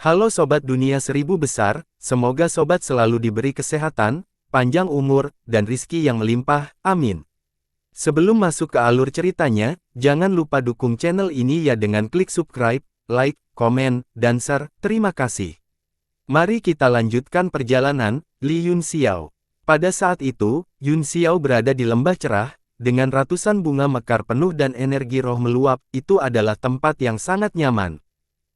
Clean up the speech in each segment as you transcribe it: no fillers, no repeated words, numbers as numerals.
Halo Sobat Dunia Seribu Besar, semoga Sobat selalu diberi kesehatan, panjang umur, dan rizki yang melimpah, amin. Sebelum masuk ke alur ceritanya, jangan lupa dukung channel ini ya dengan klik subscribe, like, komen, dan share, terima kasih. Mari kita lanjutkan perjalanan, Li Yunxiao. Pada saat itu, Yunxiao berada di lembah cerah, dengan ratusan bunga mekar penuh dan energi roh meluap, itu adalah tempat yang sangat nyaman.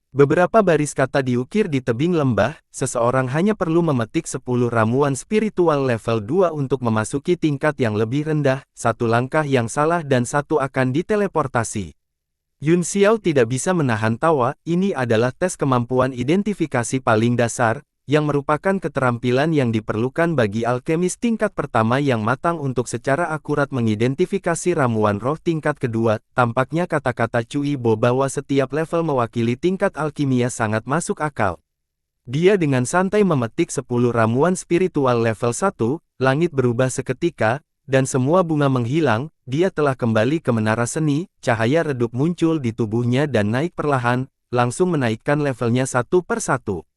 Beberapa baris kata diukir di tebing lembah, seseorang hanya perlu memetik 10 ramuan spiritual level 2 untuk memasuki tingkat yang lebih rendah, satu langkah yang salah dan satu akan diteleportasi. Yunxiao tidak bisa menahan tawa, ini adalah tes kemampuan identifikasi paling dasar, yang merupakan keterampilan yang diperlukan bagi alkemis tingkat pertama yang matang untuk secara akurat mengidentifikasi ramuan roh tingkat kedua. Tampaknya kata-kata Cui Bo bahwa setiap level mewakili tingkat alkimia sangat masuk akal. Dia dengan santai memetik 10 ramuan spiritual level 1, langit berubah seketika, dan semua bunga menghilang. Dia telah kembali ke menara seni, cahaya redup muncul di tubuhnya dan naik perlahan, langsung menaikkan levelnya satu per satu.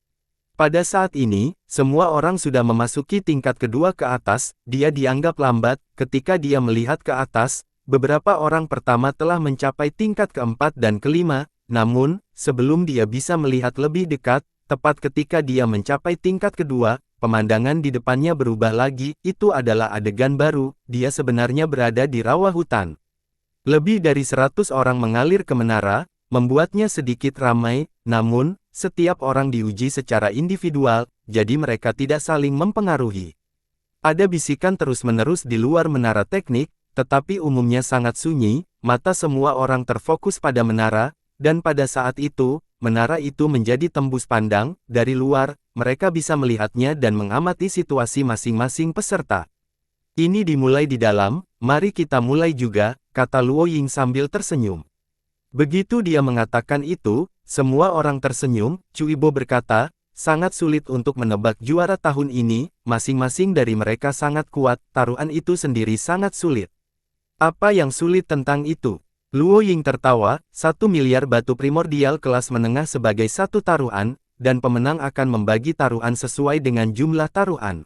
Pada saat ini, semua orang sudah memasuki tingkat kedua ke atas. Dia dianggap lambat. Ketika dia melihat ke atas, beberapa orang pertama telah mencapai tingkat keempat dan kelima, namun, sebelum dia bisa melihat lebih dekat, tepat ketika dia mencapai tingkat kedua, pemandangan di depannya berubah lagi. Itu adalah adegan baru, dia sebenarnya berada di rawa hutan. Lebih dari 100 orang mengalir ke menara, membuatnya sedikit ramai, namun, setiap orang diuji secara individual, jadi mereka tidak saling mempengaruhi. Ada bisikan terus-menerus di luar menara teknik, tetapi umumnya sangat sunyi, mata semua orang terfokus pada menara, dan pada saat itu, menara itu menjadi tembus pandang. Dari luar, mereka bisa melihatnya dan mengamati situasi masing-masing peserta. Ini dimulai di dalam, mari kita mulai juga, kata Luo Ying sambil tersenyum. Begitu dia mengatakan itu, semua orang tersenyum. Cui Bo berkata, sangat sulit untuk menebak juara tahun ini, masing-masing dari mereka sangat kuat, taruhan itu sendiri sangat sulit. Apa yang sulit tentang itu? Luo Ying tertawa, 1 miliar batu primordial kelas menengah sebagai satu taruhan, dan pemenang akan membagi taruhan sesuai dengan jumlah taruhan.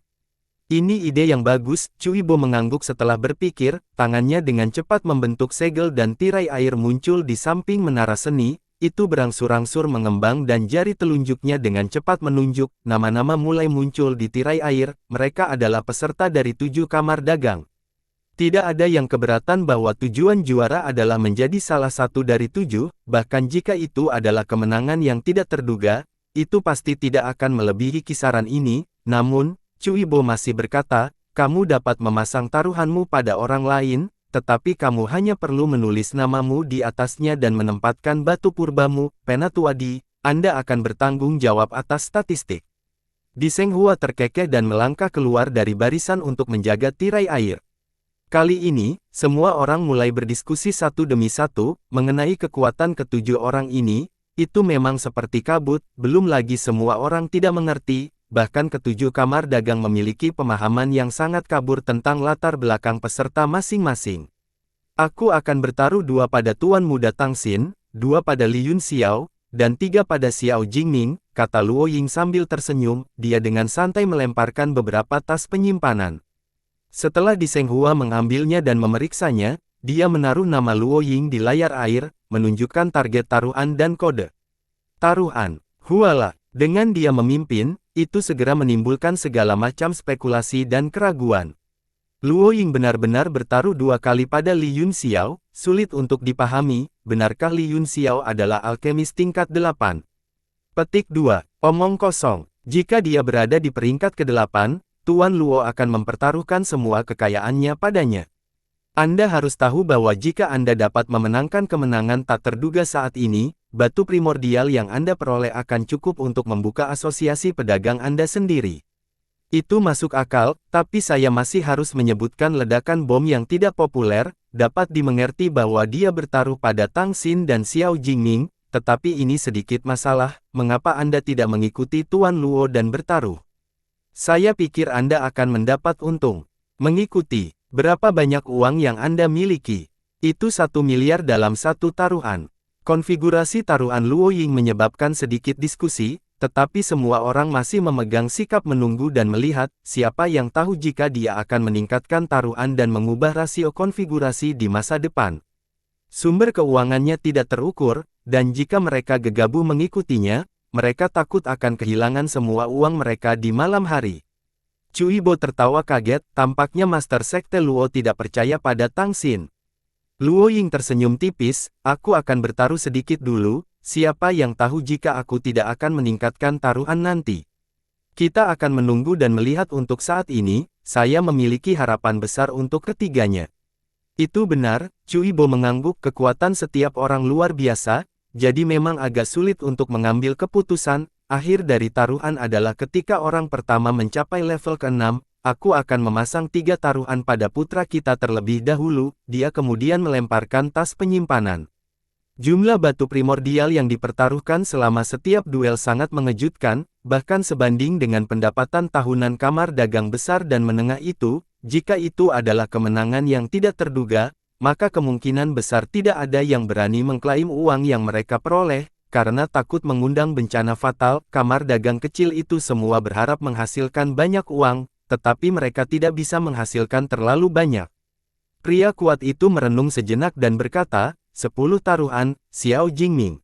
Ini ide yang bagus, Cui Bo mengangguk setelah berpikir, tangannya dengan cepat membentuk segel dan tirai air muncul di samping menara seni, itu berangsur-angsur mengembang dan jari telunjuknya dengan cepat menunjuk, nama-nama mulai muncul di tirai air, mereka adalah peserta dari 7 kamar dagang. Tidak ada yang keberatan bahwa tujuan juara adalah menjadi salah satu dari 7, bahkan jika itu adalah kemenangan yang tidak terduga, itu pasti tidak akan melebihi kisaran ini, namun, Cui Bo masih berkata, kamu dapat memasang taruhanmu pada orang lain, tetapi kamu hanya perlu menulis namamu di atasnya dan menempatkan batu purbamu, Penatuadi, Anda akan bertanggung jawab atas statistik. Di Seng Hua terkekeh dan melangkah keluar dari barisan untuk menjaga tirai air. Kali ini, semua orang mulai berdiskusi satu demi satu, mengenai kekuatan ketujuh orang ini, itu memang seperti kabut, belum lagi semua orang tidak mengerti. Bahkan ketujuh kamar dagang memiliki pemahaman yang sangat kabur tentang latar belakang peserta masing-masing. Aku akan bertaruh 2 pada Tuan Muda Tang Xin, 2 pada Li Yunxiao, dan 3 pada Xiao Jingming, kata Luo Ying sambil tersenyum. Dia dengan santai melemparkan beberapa tas penyimpanan. Setelah Di Seng Hua mengambilnya dan memeriksanya, dia menaruh nama Luo Ying di layar air, menunjukkan target taruhan dan kode. Taruhan, huala, dengan dia memimpin, itu segera menimbulkan segala macam spekulasi dan keraguan. Luo Ying benar-benar bertaruh 2 kali pada Li Yunxiao, sulit untuk dipahami, benarkah Li Yunxiao adalah alkemis tingkat 8? Petik 2, omong kosong, jika dia berada di peringkat ke-8, Tuan Luo akan mempertaruhkan semua kekayaannya padanya. Anda harus tahu bahwa jika Anda dapat memenangkan kemenangan tak terduga saat ini, batu primordial yang Anda peroleh akan cukup untuk membuka asosiasi pedagang Anda sendiri. Itu masuk akal, tapi saya masih harus menyebutkan ledakan bom yang tidak populer, dapat dimengerti bahwa dia bertaruh pada Tang Xin dan Xiao Jingming, tetapi ini sedikit masalah, mengapa Anda tidak mengikuti Tuan Luo dan bertaruh? Saya pikir Anda akan mendapat untung. Mengikuti, berapa banyak uang yang Anda miliki? Itu 1 miliar dalam satu taruhan. Konfigurasi taruhan Luo Ying menyebabkan sedikit diskusi, tetapi semua orang masih memegang sikap menunggu dan melihat, siapa yang tahu jika dia akan meningkatkan taruhan dan mengubah rasio konfigurasi di masa depan. Sumber keuangannya tidak terukur, dan jika mereka gegabah mengikutinya, mereka takut akan kehilangan semua uang mereka di malam hari. Cuibo tertawa kaget, tampaknya Master Sekte Luo tidak percaya pada Tang Xin. Luo Ying tersenyum tipis, aku akan bertaruh sedikit dulu, siapa yang tahu jika aku tidak akan meningkatkan taruhan nanti. Kita akan menunggu dan melihat untuk saat ini, saya memiliki harapan besar untuk ketiganya. Itu benar, Cuibo mengangguk, kekuatan setiap orang luar biasa, jadi memang agak sulit untuk mengambil keputusan. Akhir dari taruhan adalah ketika orang pertama mencapai level ke-6, aku akan memasang 3 taruhan pada putra kita terlebih dahulu, dia kemudian melemparkan tas penyimpanan. Jumlah batu primordial yang dipertaruhkan selama setiap duel sangat mengejutkan, bahkan sebanding dengan pendapatan tahunan kamar dagang besar dan menengah itu. Jika itu adalah kemenangan yang tidak terduga, maka kemungkinan besar tidak ada yang berani mengklaim uang yang mereka peroleh, karena takut mengundang bencana fatal. Kamar dagang kecil itu semua berharap menghasilkan banyak uang, tetapi mereka tidak bisa menghasilkan terlalu banyak. Pria kuat itu merenung sejenak dan berkata, 10 taruhan, Xiao Jingming.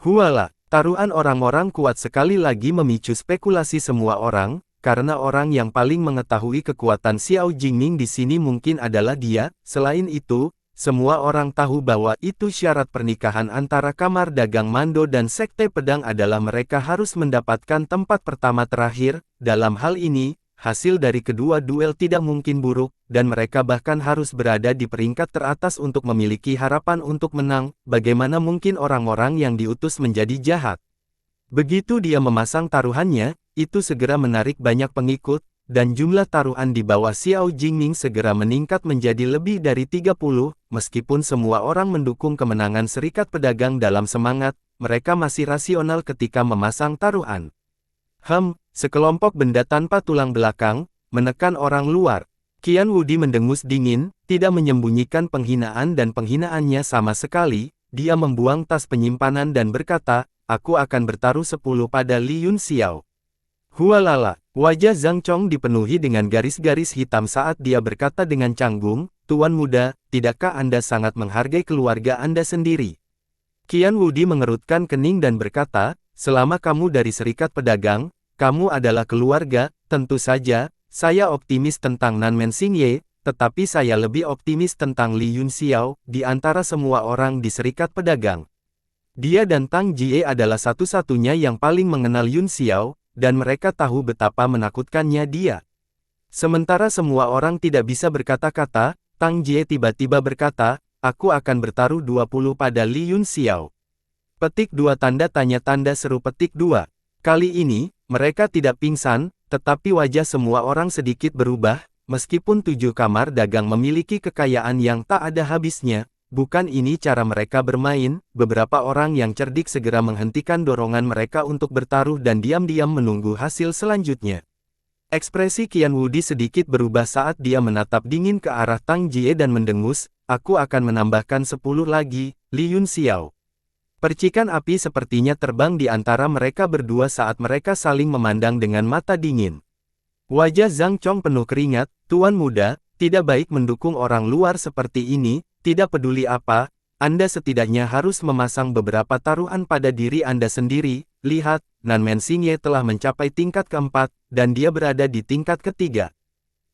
Hualah, taruhan orang-orang kuat sekali lagi memicu spekulasi semua orang, karena orang yang paling mengetahui kekuatan Xiao Jingming di sini mungkin adalah dia. Selain itu, semua orang tahu bahwa itu syarat pernikahan antara Kamar Dagang Mando dan Sekte Pedang adalah mereka harus mendapatkan tempat pertama terakhir. Dalam hal ini, hasil dari kedua duel tidak mungkin buruk, dan mereka bahkan harus berada di peringkat teratas untuk memiliki harapan untuk menang. Bagaimana mungkin orang-orang yang diutus menjadi jahat? Begitu dia memasang taruhannya, itu segera menarik banyak pengikut, dan jumlah taruhan di bawah Xiao Jingming segera meningkat menjadi lebih dari 30, meskipun semua orang mendukung kemenangan Serikat Pedagang dalam semangat, mereka masih rasional ketika memasang taruhan. Sekelompok benda tanpa tulang belakang, menekan orang luar. Qian Wudi mendengus dingin, tidak menyembunyikan penghinaan dan penghinaannya sama sekali, dia membuang tas penyimpanan dan berkata, aku akan bertaruh 10 pada Li Yun Xiao. Hualala, wajah Zhang Chong dipenuhi dengan garis-garis hitam saat dia berkata dengan canggung, Tuan Muda, tidakkah Anda sangat menghargai keluarga Anda sendiri? Qian Wudi mengerutkan kening dan berkata, selama kamu dari Serikat Pedagang, kamu adalah keluarga, tentu saja, saya optimis tentang Nanmen Xingye, tetapi saya lebih optimis tentang Li Yun Xiao, di antara semua orang di Serikat Pedagang. Dia dan Tang Jie adalah satu-satunya yang paling mengenal Yun Xiao, dan mereka tahu betapa menakutkannya dia. Sementara semua orang tidak bisa berkata-kata, Tang Jie tiba-tiba berkata, aku akan bertaruh 20 pada Li Yun Xiao. Petik 2 tanda tanya tanda seru petik 2. Kali ini, mereka tidak pingsan, tetapi wajah semua orang sedikit berubah, meskipun 7 kamar dagang memiliki kekayaan yang tak ada habisnya. Bukan ini cara mereka bermain. Beberapa orang yang cerdik segera menghentikan dorongan mereka untuk bertaruh dan diam-diam menunggu hasil selanjutnya. Ekspresi Qian Wudi sedikit berubah saat dia menatap dingin ke arah Tang Jie dan mendengus, aku akan menambahkan 10 lagi, Li Yun Xiao. Percikan api sepertinya terbang di antara mereka berdua saat mereka saling memandang dengan mata dingin. Wajah Zhang Chong penuh keringat, Tuan Muda, tidak baik mendukung orang luar seperti ini. Tidak peduli apa, Anda setidaknya harus memasang beberapa taruhan pada diri Anda sendiri. Lihat, Nanmen Xingye telah mencapai tingkat keempat, dan dia berada di tingkat ketiga.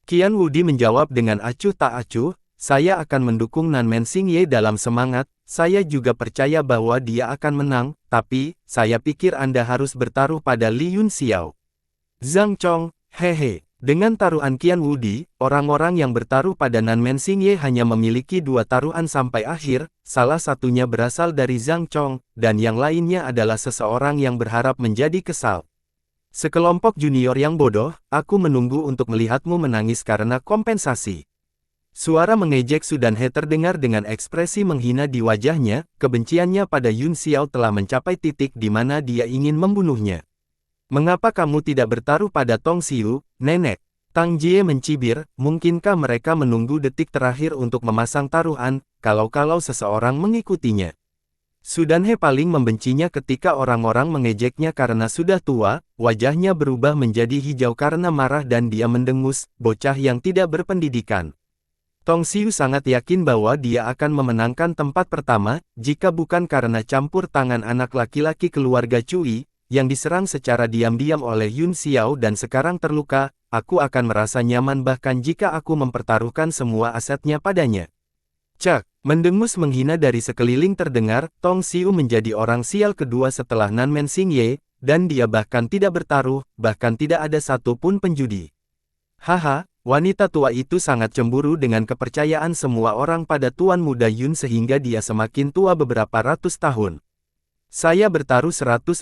Qian Wudi menjawab dengan acuh tak acuh, saya akan mendukung Nanmen Xingye dalam semangat, saya juga percaya bahwa dia akan menang, tapi, saya pikir Anda harus bertaruh pada Li Yun Xiao. Zhang Chong, hehe. Dengan taruhan Qian Wudi, orang-orang yang bertaruh pada Nanmen Xingye hanya memiliki 2 taruhan sampai akhir, salah satunya berasal dari Zhang Chong, dan yang lainnya adalah seseorang yang berharap menjadi kesal. Sekelompok junior yang bodoh, aku menunggu untuk melihatmu menangis karena kompensasi. Suara mengejek Sudanhe terdengar dengan ekspresi menghina di wajahnya, kebenciannya pada Yun Xiao telah mencapai titik di mana dia ingin membunuhnya. Mengapa kamu tidak bertaruh pada Tong Xiu, nenek? Tang Jie mencibir, mungkinkah mereka menunggu detik terakhir untuk memasang taruhan, kalau-kalau seseorang mengikutinya? Sudanhe paling membencinya ketika orang-orang mengejeknya karena sudah tua, wajahnya berubah menjadi hijau karena marah dan dia mendengus, bocah yang tidak berpendidikan. Tong Xiu sangat yakin bahwa dia akan memenangkan tempat pertama, jika bukan karena campur tangan anak laki-laki keluarga Cui, yang diserang secara diam-diam oleh Yun Xiao dan sekarang terluka, aku akan merasa nyaman bahkan jika aku mempertaruhkan semua asetnya padanya. Cak, mendengus menghina dari sekeliling terdengar, Tong Xiu menjadi orang sial kedua setelah Nanmen Xingye, dan dia bahkan tidak bertaruh, bahkan tidak ada satupun penjudi. Haha, wanita tua itu sangat cemburu dengan kepercayaan semua orang pada Tuan Muda Yun sehingga dia semakin tua beberapa ratus tahun. Saya bertaruh 150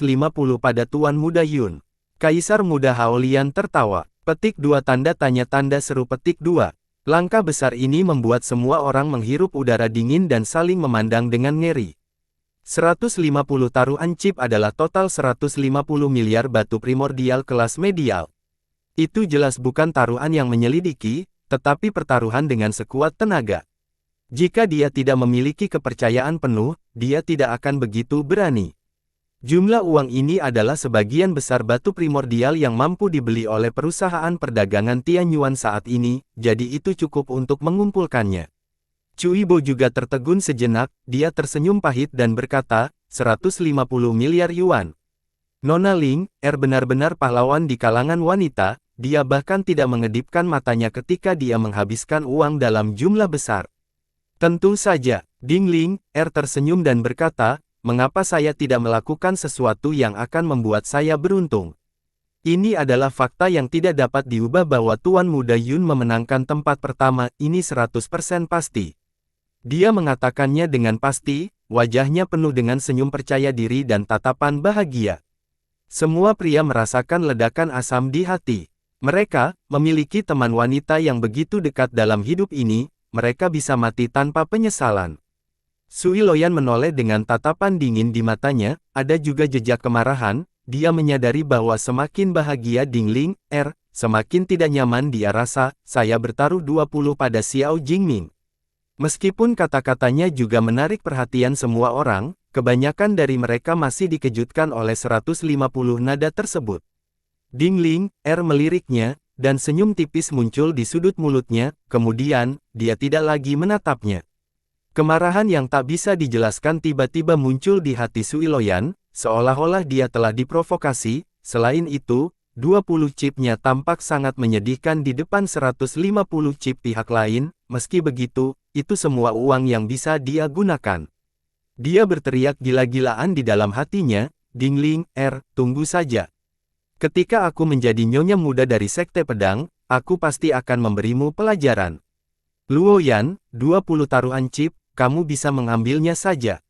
pada Tuan Muda Yun. Kaisar Muda Haolian tertawa. Petik 2 tanda tanya tanda seru petik 2. Langkah besar ini membuat semua orang menghirup udara dingin dan saling memandang dengan ngeri. 150 taruhan chip adalah total 150 miliar batu primordial kelas medial. Itu jelas bukan taruhan yang menyelidiki, tetapi pertaruhan dengan sekuat tenaga. Jika dia tidak memiliki kepercayaan penuh, dia tidak akan begitu berani. Jumlah uang ini adalah sebagian besar batu primordial yang mampu dibeli oleh perusahaan perdagangan Tianyuan saat ini, jadi itu cukup untuk mengumpulkannya. Cui Bo juga tertegun sejenak, dia tersenyum pahit dan berkata, 150 miliar yuan. Nona Ling, benar-benar pahlawan di kalangan wanita, dia bahkan tidak mengedipkan matanya ketika dia menghabiskan uang dalam jumlah besar. Tentu saja, Ding Ling, tersenyum dan berkata, mengapa saya tidak melakukan sesuatu yang akan membuat saya beruntung? Ini adalah fakta yang tidak dapat diubah bahwa Tuan Muda Yun memenangkan tempat pertama, ini 100% pasti. Dia mengatakannya dengan pasti, wajahnya penuh dengan senyum percaya diri dan tatapan bahagia. Semua pria merasakan ledakan asam di hati. Mereka memiliki teman wanita yang begitu dekat dalam hidup ini, mereka bisa mati tanpa penyesalan. Sui Loyan menoleh dengan tatapan dingin di matanya, ada juga jejak kemarahan, dia menyadari bahwa semakin bahagia Ding Ling, semakin tidak nyaman dia rasa, saya bertaruh 20 pada Xiao Jingming. Meskipun kata-katanya juga menarik perhatian semua orang, kebanyakan dari mereka masih dikejutkan oleh 150 nada tersebut. Ding Ling, meliriknya, dan senyum tipis muncul di sudut mulutnya, kemudian, dia tidak lagi menatapnya. Kemarahan yang tak bisa dijelaskan tiba-tiba muncul di hati Sui Loyan, seolah-olah dia telah diprovokasi. Selain itu, 20 chipnya tampak sangat menyedihkan di depan 150 chip pihak lain, meski begitu, itu semua uang yang bisa dia gunakan. Dia berteriak gila-gilaan di dalam hatinya, Ding Ling, tunggu saja. Ketika aku menjadi nyonya muda dari Sekte Pedang, aku pasti akan memberimu pelajaran. Luoyan, 20 taruhan chip, kamu bisa mengambilnya saja.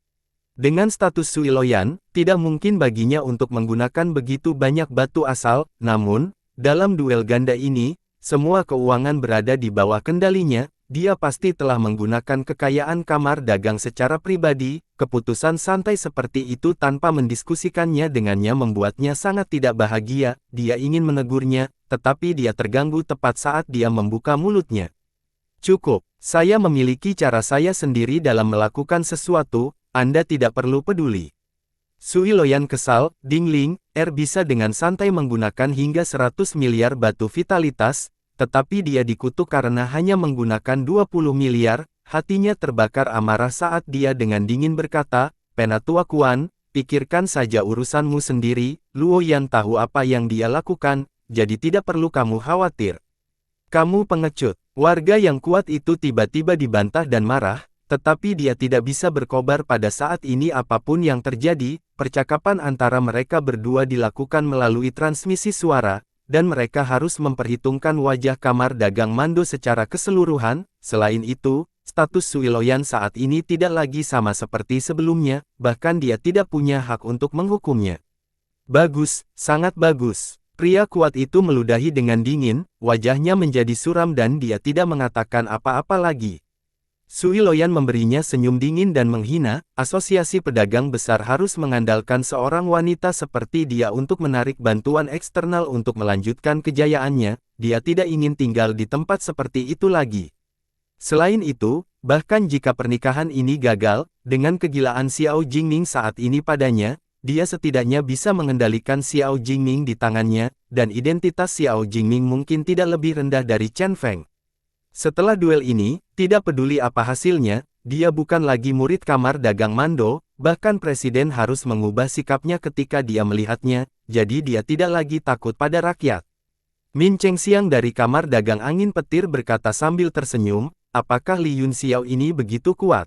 Dengan status Sui Loyan, tidak mungkin baginya untuk menggunakan begitu banyak batu asal, namun, dalam duel ganda ini, semua keuangan berada di bawah kendalinya, dia pasti telah menggunakan kekayaan kamar dagang secara pribadi, keputusan santai seperti itu tanpa mendiskusikannya dengannya membuatnya sangat tidak bahagia, dia ingin menegurnya, tetapi dia terganggu tepat saat dia membuka mulutnya. Cukup, saya memiliki cara saya sendiri dalam melakukan sesuatu, Anda tidak perlu peduli. Sui Loyan kesal, Ding Ling, bisa dengan santai menggunakan hingga 100 miliar batu vitalitas, tetapi dia dikutuk karena hanya menggunakan 20 miliar, hatinya terbakar amarah saat dia dengan dingin berkata, Penatua Kuan, pikirkan saja urusanmu sendiri, Luoyan tahu apa yang dia lakukan, jadi tidak perlu kamu khawatir. Kamu pengecut. Warga yang kuat itu tiba-tiba dibantah dan marah, tetapi dia tidak bisa berkobar pada saat ini apapun yang terjadi, percakapan antara mereka berdua dilakukan melalui transmisi suara, dan mereka harus memperhitungkan wajah kamar dagang Mando secara keseluruhan. Selain itu, status Sui Loyan saat ini tidak lagi sama seperti sebelumnya, bahkan dia tidak punya hak untuk menghukumnya. Bagus, sangat bagus. Pria kuat itu meludahi dengan dingin, wajahnya menjadi suram dan dia tidak mengatakan apa-apa lagi. Sui Loyan memberinya senyum dingin dan menghina, asosiasi pedagang besar harus mengandalkan seorang wanita seperti dia untuk menarik bantuan eksternal untuk melanjutkan kejayaannya, dia tidak ingin tinggal di tempat seperti itu lagi. Selain itu, Bahkan jika pernikahan ini gagal, dengan kegilaan Xiao Jingning saat ini padanya, dia setidaknya bisa mengendalikan Xiao Jingning di tangannya, dan identitas Xiao Jingning mungkin tidak lebih rendah dari Chen Feng. Setelah duel ini, tidak peduli apa hasilnya, dia bukan lagi murid kamar dagang Mando, bahkan presiden harus mengubah sikapnya ketika dia melihatnya, jadi dia tidak lagi takut pada rakyat. Min Chengxiang dari kamar dagang angin petir berkata sambil tersenyum, apakah Li Yunxiao ini begitu kuat?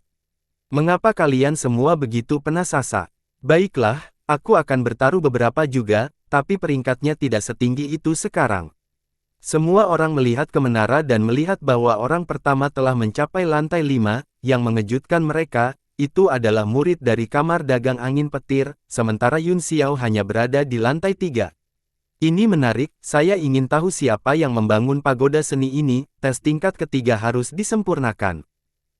Mengapa kalian semua begitu penasaran? Baiklah, aku akan bertaruh beberapa juga, tapi peringkatnya tidak setinggi itu sekarang. Semua orang melihat ke menara dan melihat bahwa orang pertama telah mencapai lantai 5, yang mengejutkan mereka, itu adalah murid dari kamar dagang angin petir, sementara Yun Xiao hanya berada di lantai 3. Ini menarik, saya ingin tahu siapa yang membangun pagoda seni ini, tes tingkat ketiga harus disempurnakan.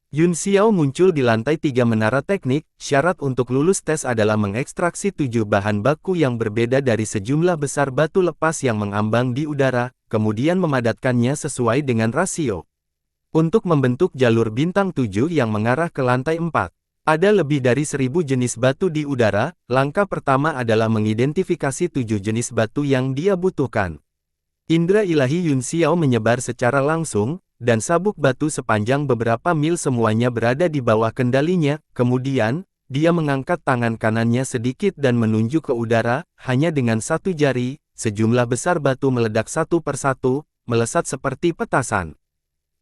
Yun Xiao muncul di lantai 3 menara teknik, syarat untuk lulus tes adalah mengekstraksi 7 bahan baku yang berbeda dari sejumlah besar batu lepas yang mengambang di udara, kemudian memadatkannya sesuai dengan rasio. Untuk membentuk jalur bintang 7 yang mengarah ke lantai 4. Ada lebih dari 1000 jenis batu di udara, langkah pertama adalah mengidentifikasi 7 jenis batu yang dia butuhkan. Indra ilahi Yun Xiao menyebar secara langsung, dan sabuk batu sepanjang beberapa mil semuanya berada di bawah kendalinya, kemudian, dia mengangkat tangan kanannya sedikit dan menunjuk ke udara, hanya dengan satu jari, sejumlah besar batu meledak satu persatu, melesat seperti petasan.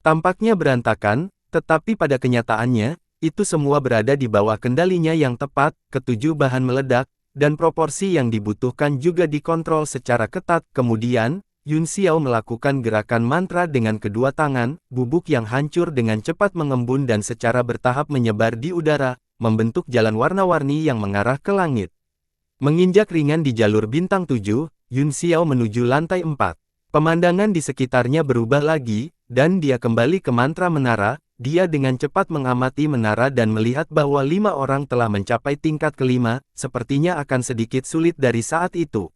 Tampaknya berantakan, tetapi pada kenyataannya, itu semua berada di bawah kendalinya yang tepat, ketujuh bahan meledak, dan proporsi yang dibutuhkan juga dikontrol secara ketat. Kemudian, Yun Xiao melakukan gerakan mantra dengan kedua tangan, bubuk yang hancur dengan cepat mengembun dan secara bertahap menyebar di udara, membentuk jalan warna-warni yang mengarah ke langit. Menginjak ringan di jalur bintang 7, Yun Xiao menuju lantai 4. Pemandangan di sekitarnya berubah lagi, dan dia kembali ke mantra menara. Dia dengan cepat mengamati menara dan melihat bahwa 5 orang telah mencapai tingkat kelima, sepertinya akan sedikit sulit dari saat itu.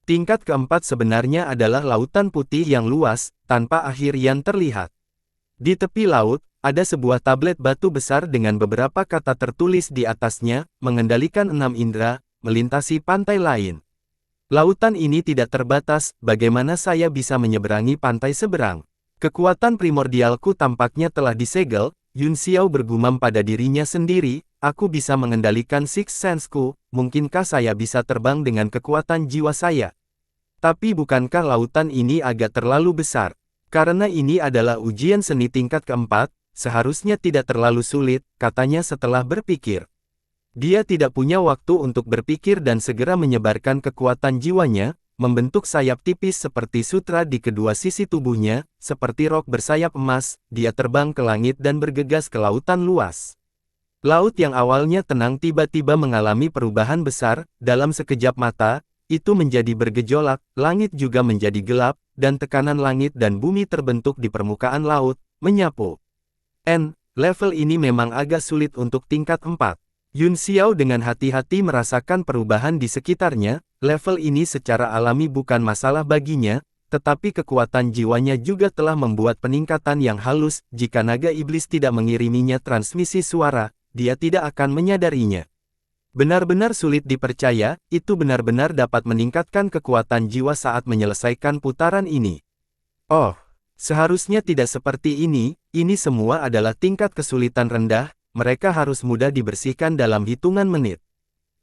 Tingkat keempat sebenarnya adalah lautan putih yang luas, tanpa akhir yang terlihat. Di tepi laut, ada sebuah tablet batu besar dengan beberapa kata tertulis di atasnya, mengendalikan 6 indera, melintasi pantai lain. Lautan ini tidak terbatas, bagaimana saya bisa menyeberangi pantai seberang? Kekuatan primordialku tampaknya telah disegel, Yun Xiao bergumam pada dirinya sendiri, aku bisa mengendalikan Sixth Sense-ku, mungkinkah saya bisa terbang dengan kekuatan jiwa saya? Tapi bukankah lautan ini agak terlalu besar? Karena ini adalah ujian seni tingkat keempat, seharusnya tidak terlalu sulit, katanya setelah berpikir. Dia tidak punya waktu untuk berpikir dan segera menyebarkan kekuatan jiwanya, membentuk sayap tipis seperti sutra di kedua sisi tubuhnya, seperti rok bersayap emas, dia terbang ke langit dan bergegas ke lautan luas. Laut yang awalnya tenang tiba-tiba mengalami perubahan besar, dalam sekejap mata, itu menjadi bergejolak, langit juga menjadi gelap, dan tekanan langit dan bumi terbentuk di permukaan laut, menyapu. Level ini memang agak sulit untuk tingkat 4. Yun Xiao dengan hati-hati merasakan perubahan di sekitarnya, level ini secara alami bukan masalah baginya, tetapi kekuatan jiwanya juga telah membuat peningkatan yang halus, jika naga iblis tidak mengiriminya transmisi suara, dia tidak akan menyadarinya. Benar-benar sulit dipercaya, itu benar-benar dapat meningkatkan kekuatan jiwa saat menyelesaikan putaran ini. Oh, seharusnya tidak seperti ini semua adalah tingkat kesulitan rendah, mereka harus mudah dibersihkan dalam hitungan menit.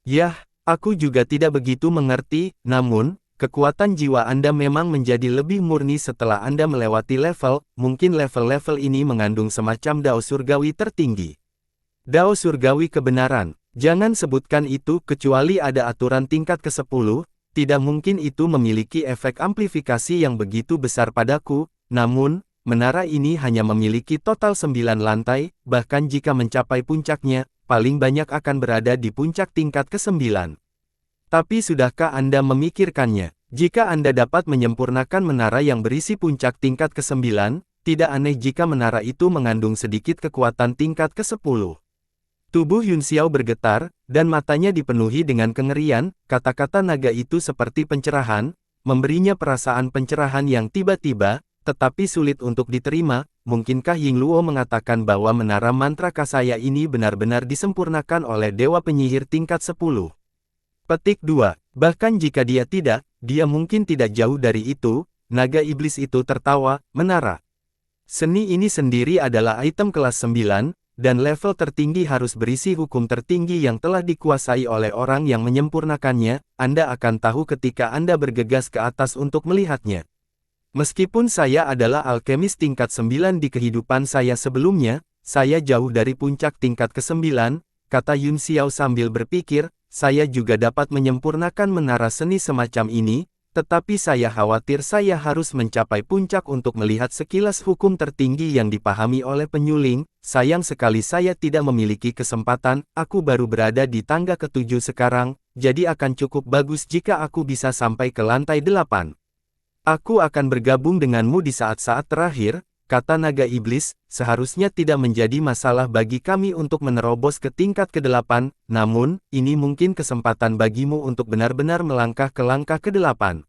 Yah, aku juga tidak begitu mengerti, namun, kekuatan jiwa Anda memang menjadi lebih murni setelah Anda melewati level, mungkin level-level ini mengandung semacam dao surgawi tertinggi. Dao surgawi kebenaran, jangan sebutkan itu kecuali ada aturan tingkat ke-10, tidak mungkin itu memiliki efek amplifikasi yang begitu besar padaku, namun, menara ini hanya memiliki total 9 lantai, bahkan jika mencapai puncaknya, paling banyak akan berada di puncak tingkat ke-9. Tapi sudahkah Anda memikirkannya? Jika Anda dapat menyempurnakan menara yang berisi puncak tingkat ke-9, tidak aneh jika menara itu mengandung sedikit kekuatan tingkat ke-10. Tubuh Yun Xiao bergetar, dan matanya dipenuhi dengan kengerian, kata-kata naga itu seperti pencerahan, memberinya perasaan pencerahan yang tiba-tiba, tetapi sulit untuk diterima. Mungkinkah Yingluo mengatakan bahwa menara mantra Kasaya ini benar-benar disempurnakan oleh dewa penyihir tingkat 10? Petik 2. Bahkan jika dia tidak, dia mungkin tidak jauh dari itu. Naga iblis itu tertawa. Menara seni ini sendiri adalah item kelas 9, dan level tertinggi harus berisi hukum tertinggi yang telah dikuasai oleh orang yang menyempurnakannya. Anda akan tahu ketika Anda bergegas ke atas untuk melihatnya. Meskipun saya adalah alkemis tingkat 9 di kehidupan saya sebelumnya, saya jauh dari puncak tingkat ke-9, kata Yun Xiao sambil berpikir. Saya juga dapat menyempurnakan menara seni semacam ini, tetapi saya khawatir saya harus mencapai puncak untuk melihat sekilas hukum tertinggi yang dipahami oleh penyuling. Sayang sekali saya tidak memiliki kesempatan. Aku baru berada di tangga ke-7 sekarang, jadi akan cukup bagus jika aku bisa sampai ke lantai 8. Aku akan bergabung denganmu di saat-saat terakhir, kata naga iblis. Seharusnya tidak menjadi masalah bagi kami untuk menerobos ke tingkat ke-8, namun, ini mungkin kesempatan bagimu untuk benar-benar melangkah ke langkah ke-8.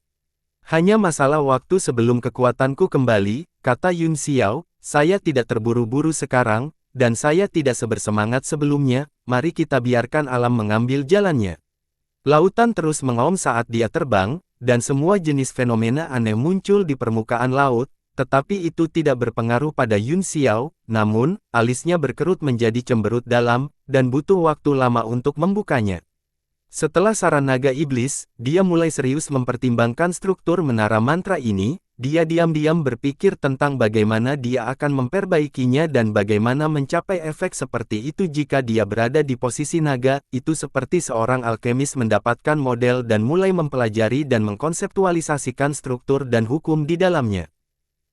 Hanya masalah waktu sebelum kekuatanku kembali, kata Yun Xiao. Saya tidak terburu-buru sekarang, dan saya tidak sebersemangat sebelumnya. Mari kita biarkan alam mengambil jalannya. Lautan terus mengaum saat dia terbang, dan semua jenis fenomena aneh muncul di permukaan laut, tetapi itu tidak berpengaruh pada Yun Xiao. Namun, alisnya berkerut menjadi cemberut dalam, dan butuh waktu lama untuk membukanya. Setelah saran naga iblis, dia mulai serius mempertimbangkan struktur menara mantra ini. Dia diam-diam berpikir tentang bagaimana dia akan memperbaikinya dan bagaimana mencapai efek seperti itu jika dia berada di posisi naga. Itu seperti seorang alkemis mendapatkan model dan mulai mempelajari dan mengkonseptualisasikan struktur dan hukum di dalamnya.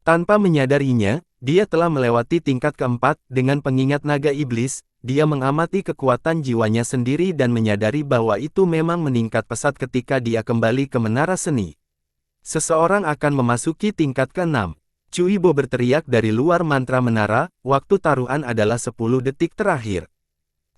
Tanpa menyadarinya, dia telah melewati tingkat keempat. Dengan pengingat naga iblis, dia mengamati kekuatan jiwanya sendiri dan menyadari bahwa itu memang meningkat pesat ketika dia kembali ke menara seni. Seseorang akan memasuki tingkat ke-6. Cui Bo berteriak dari luar mantra menara. Waktu taruhan adalah 10 detik terakhir.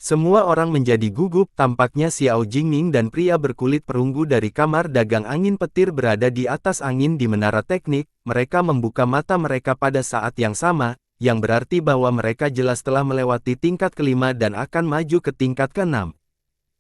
Semua orang menjadi gugup. Tampaknya Xiao Jingning dan pria berkulit perunggu dari kamar dagang angin petir berada di atas angin di menara teknik. Mereka membuka mata mereka pada saat yang sama, yang berarti bahwa mereka jelas telah melewati tingkat ke-5 dan akan maju ke tingkat ke-6.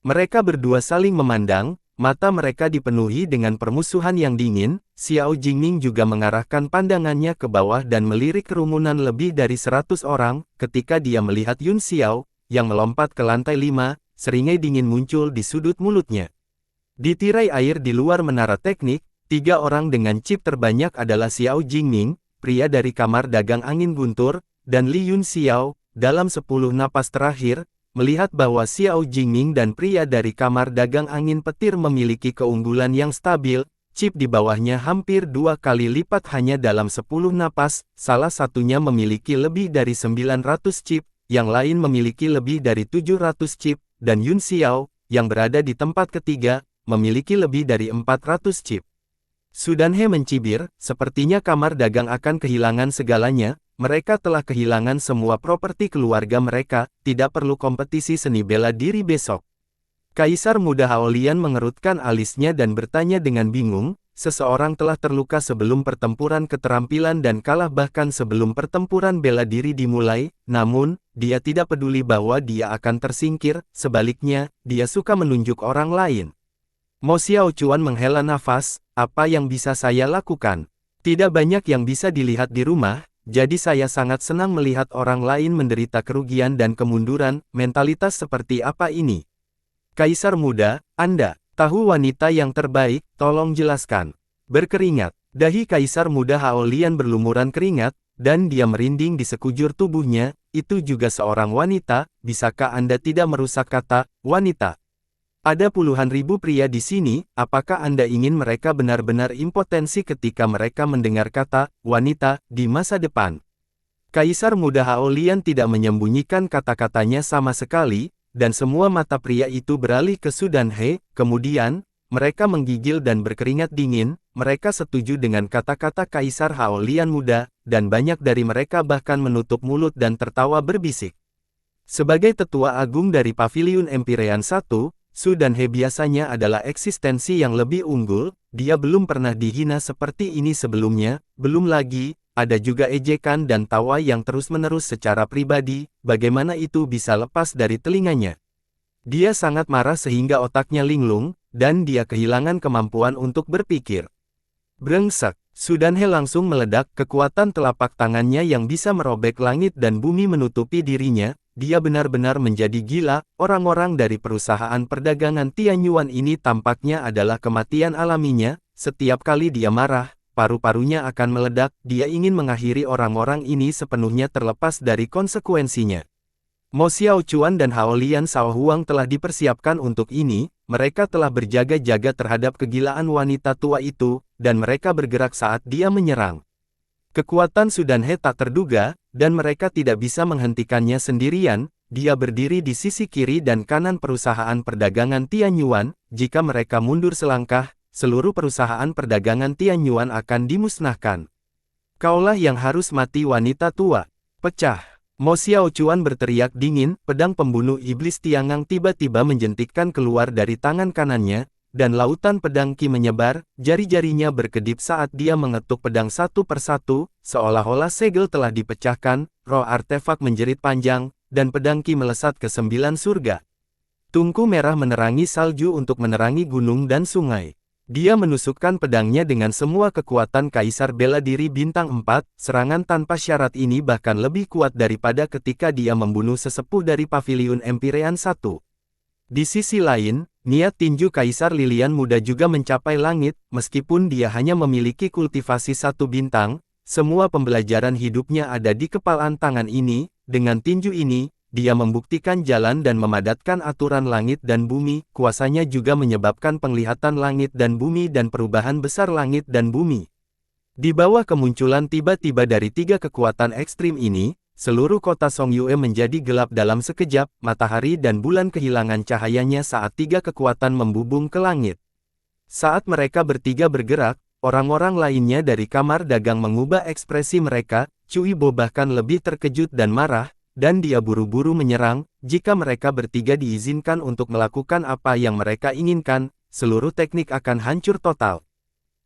Mereka berdua saling memandang. Mata mereka dipenuhi dengan permusuhan yang dingin. Xiao Jingning juga mengarahkan pandangannya ke bawah dan melirik kerumunan lebih dari 100 orang. Ketika dia melihat Yun Xiao, yang melompat ke lantai 5, seringai dingin muncul di sudut mulutnya. Di tirai air di luar menara teknik, 3 orang dengan chip terbanyak adalah Xiao Jingning, pria dari kamar dagang angin guntur, dan Li Yun Xiao. Dalam 10 napas terakhir, melihat bahwa Xiao Jingning dan pria dari kamar dagang angin petir memiliki keunggulan yang stabil, chip di bawahnya hampir 2 kali lipat hanya dalam 10 napas. Salah satunya memiliki lebih dari 900 chip, yang lain memiliki lebih dari 700 chip, dan Yun Xiao, yang berada di tempat ketiga, memiliki lebih dari 400 chip. Sudanhe mencibir, sepertinya kamar dagang akan kehilangan segalanya. Mereka telah kehilangan semua properti keluarga mereka. Tidak perlu kompetisi seni bela diri besok. Kaisar muda Haolian mengerutkan alisnya dan bertanya dengan bingung. Seseorang telah terluka sebelum pertempuran keterampilan dan kalah bahkan sebelum pertempuran bela diri dimulai. Namun, dia tidak peduli bahwa dia akan tersingkir. Sebaliknya, dia suka menunjuk orang lain. Mo Xiaochuan menghela nafas. Apa yang bisa saya lakukan? Tidak banyak yang bisa dilihat di rumah. Jadi saya sangat senang melihat orang lain menderita kerugian dan kemunduran. Mentalitas seperti apa ini? Kaisar muda, Anda tahu wanita yang terbaik, tolong jelaskan. Berkeringat. Dahi Kaisar muda Haolian berlumuran keringat, dan dia merinding di sekujur tubuhnya. Itu juga seorang wanita. Bisakah Anda tidak merusak kata wanita? Ada puluhan ribu pria di sini. Apakah Anda ingin mereka benar-benar impotensi ketika mereka mendengar kata wanita di masa depan? Kaisar muda Haolian tidak menyembunyikan kata-katanya sama sekali, dan semua mata pria itu beralih ke Sudanhe. Kemudian, mereka menggigil dan berkeringat dingin. Mereka setuju dengan kata-kata Kaisar Haolian muda, dan banyak dari mereka bahkan menutup mulut dan tertawa berbisik. Sebagai tetua agung dari Paviliun Empyrean 1, Sudanhe biasanya adalah eksistensi yang lebih unggul. Dia belum pernah dihina seperti ini sebelumnya. Belum lagi, ada juga ejekan dan tawa yang terus-menerus secara pribadi, bagaimana itu bisa lepas dari telinganya. Dia sangat marah sehingga otaknya linglung, dan dia kehilangan kemampuan untuk berpikir. Brengsek, Sudanhe langsung meledak, kekuatan telapak tangannya yang bisa merobek langit dan bumi menutupi dirinya, dia benar-benar menjadi gila. Orang-orang dari perusahaan perdagangan Tianyuan ini tampaknya adalah kematian alaminya, setiap kali dia marah, paru-parunya akan meledak, dia ingin mengakhiri orang-orang ini sepenuhnya terlepas dari konsekuensinya. Mo Xiaochuan dan Hao Lian Shaohuang telah dipersiapkan untuk ini, mereka telah berjaga-jaga terhadap kegilaan wanita tua itu, dan mereka bergerak saat dia menyerang. Kekuatan Sudanhe tak terduga, dan mereka tidak bisa menghentikannya sendirian. Dia berdiri di sisi kiri dan kanan perusahaan perdagangan Tianyuan. Jika mereka mundur selangkah, seluruh perusahaan perdagangan Tianyuan akan dimusnahkan. Kaulah yang harus mati, wanita tua. Pecah. Mo Xiaochuan berteriak dingin, pedang pembunuh iblis Tiangang tiba-tiba menjentikkan keluar dari tangan kanannya, dan lautan pedang Qi menyebar, jari-jarinya berkedip saat dia mengetuk pedang satu persatu, seolah-olah segel telah dipecahkan, roh artefak menjerit panjang, dan pedang Qi melesat ke 9 surga. Tungku merah menerangi salju untuk menerangi gunung dan sungai. Dia menusukkan pedangnya dengan semua kekuatan Kaisar Bela Diri Bintang 4, serangan tanpa syarat ini bahkan lebih kuat daripada ketika dia membunuh sesepuh dari Paviliun Empyrean 1. Di sisi lain, niat tinju Kaisar Lilian Muda juga mencapai langit, meskipun dia hanya memiliki kultivasi 1 bintang, semua pembelajaran hidupnya ada di kepalan tangan ini. Dengan tinju ini, dia membuktikan jalan dan memadatkan aturan langit dan bumi. Kuasanya juga menyebabkan penglihatan langit dan bumi dan perubahan besar langit dan bumi. Di bawah kemunculan tiba-tiba dari 3 kekuatan ekstrim ini, seluruh kota Songyue menjadi gelap dalam sekejap. Matahari dan bulan kehilangan cahayanya saat 3 kekuatan membubung ke langit. Saat mereka bertiga bergerak, orang-orang lainnya dari kamar dagang mengubah ekspresi mereka. Cui Bo bahkan lebih terkejut dan marah, dan dia buru-buru menyerang. Jika mereka bertiga diizinkan untuk melakukan apa yang mereka inginkan, seluruh teknik akan hancur total.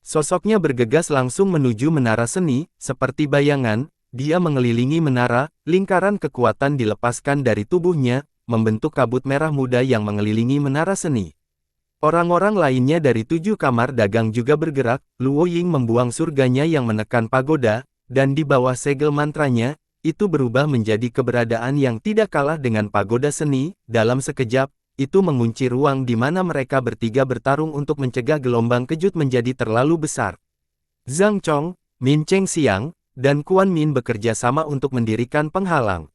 Sosoknya bergegas langsung menuju menara seni, seperti bayangan, dia mengelilingi menara, lingkaran kekuatan dilepaskan dari tubuhnya, membentuk kabut merah muda yang mengelilingi menara seni. Orang-orang lainnya dari 7 kamar dagang juga bergerak. Luo Ying membuang surganya yang menekan pagoda, dan di bawah segel mantranya, itu berubah menjadi keberadaan yang tidak kalah dengan pagoda seni. Dalam sekejap, itu mengunci ruang di mana mereka bertiga bertarung untuk mencegah gelombang kejut menjadi terlalu besar. Zhang Chong, Min Cheng Xiang, dan Quan Min bekerja sama untuk mendirikan penghalang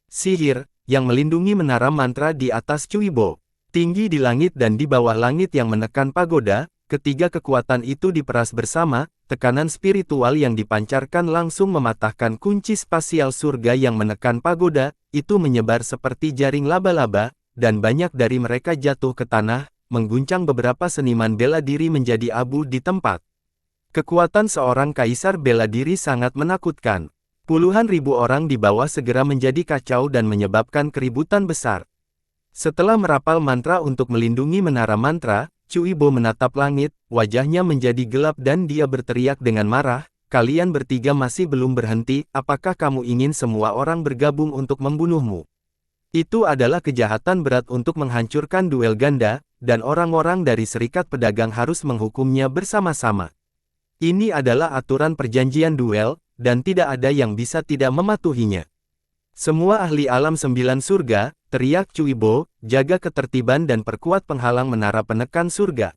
sihir yang melindungi menara mantra di atas Cui Bo. Tinggi di langit dan di bawah langit yang menekan pagoda, ketiga kekuatan itu diperas bersama. Tekanan spiritual yang dipancarkan langsung mematahkan kunci spasial surga yang menekan pagoda, itu menyebar seperti jaring laba-laba, dan banyak dari mereka jatuh ke tanah, mengguncang beberapa seniman bela diri menjadi abu di tempat. Kekuatan seorang kaisar bela diri sangat menakutkan. Puluhan ribu orang di bawah segera menjadi kacau dan menyebabkan keributan besar. Setelah merapal mantra untuk melindungi menara mantra, Cui Bo menatap langit, wajahnya menjadi gelap dan dia berteriak dengan marah, "Kalian bertiga masih belum berhenti, apakah kamu ingin semua orang bergabung untuk membunuhmu?" Itu adalah kejahatan berat untuk menghancurkan duel ganda, dan orang-orang dari serikat pedagang harus menghukumnya bersama-sama. Ini adalah aturan perjanjian duel, dan tidak ada yang bisa tidak mematuhinya. Semua ahli alam 9 surga, teriak Cui Bo, jaga ketertiban dan perkuat penghalang menara penekan surga.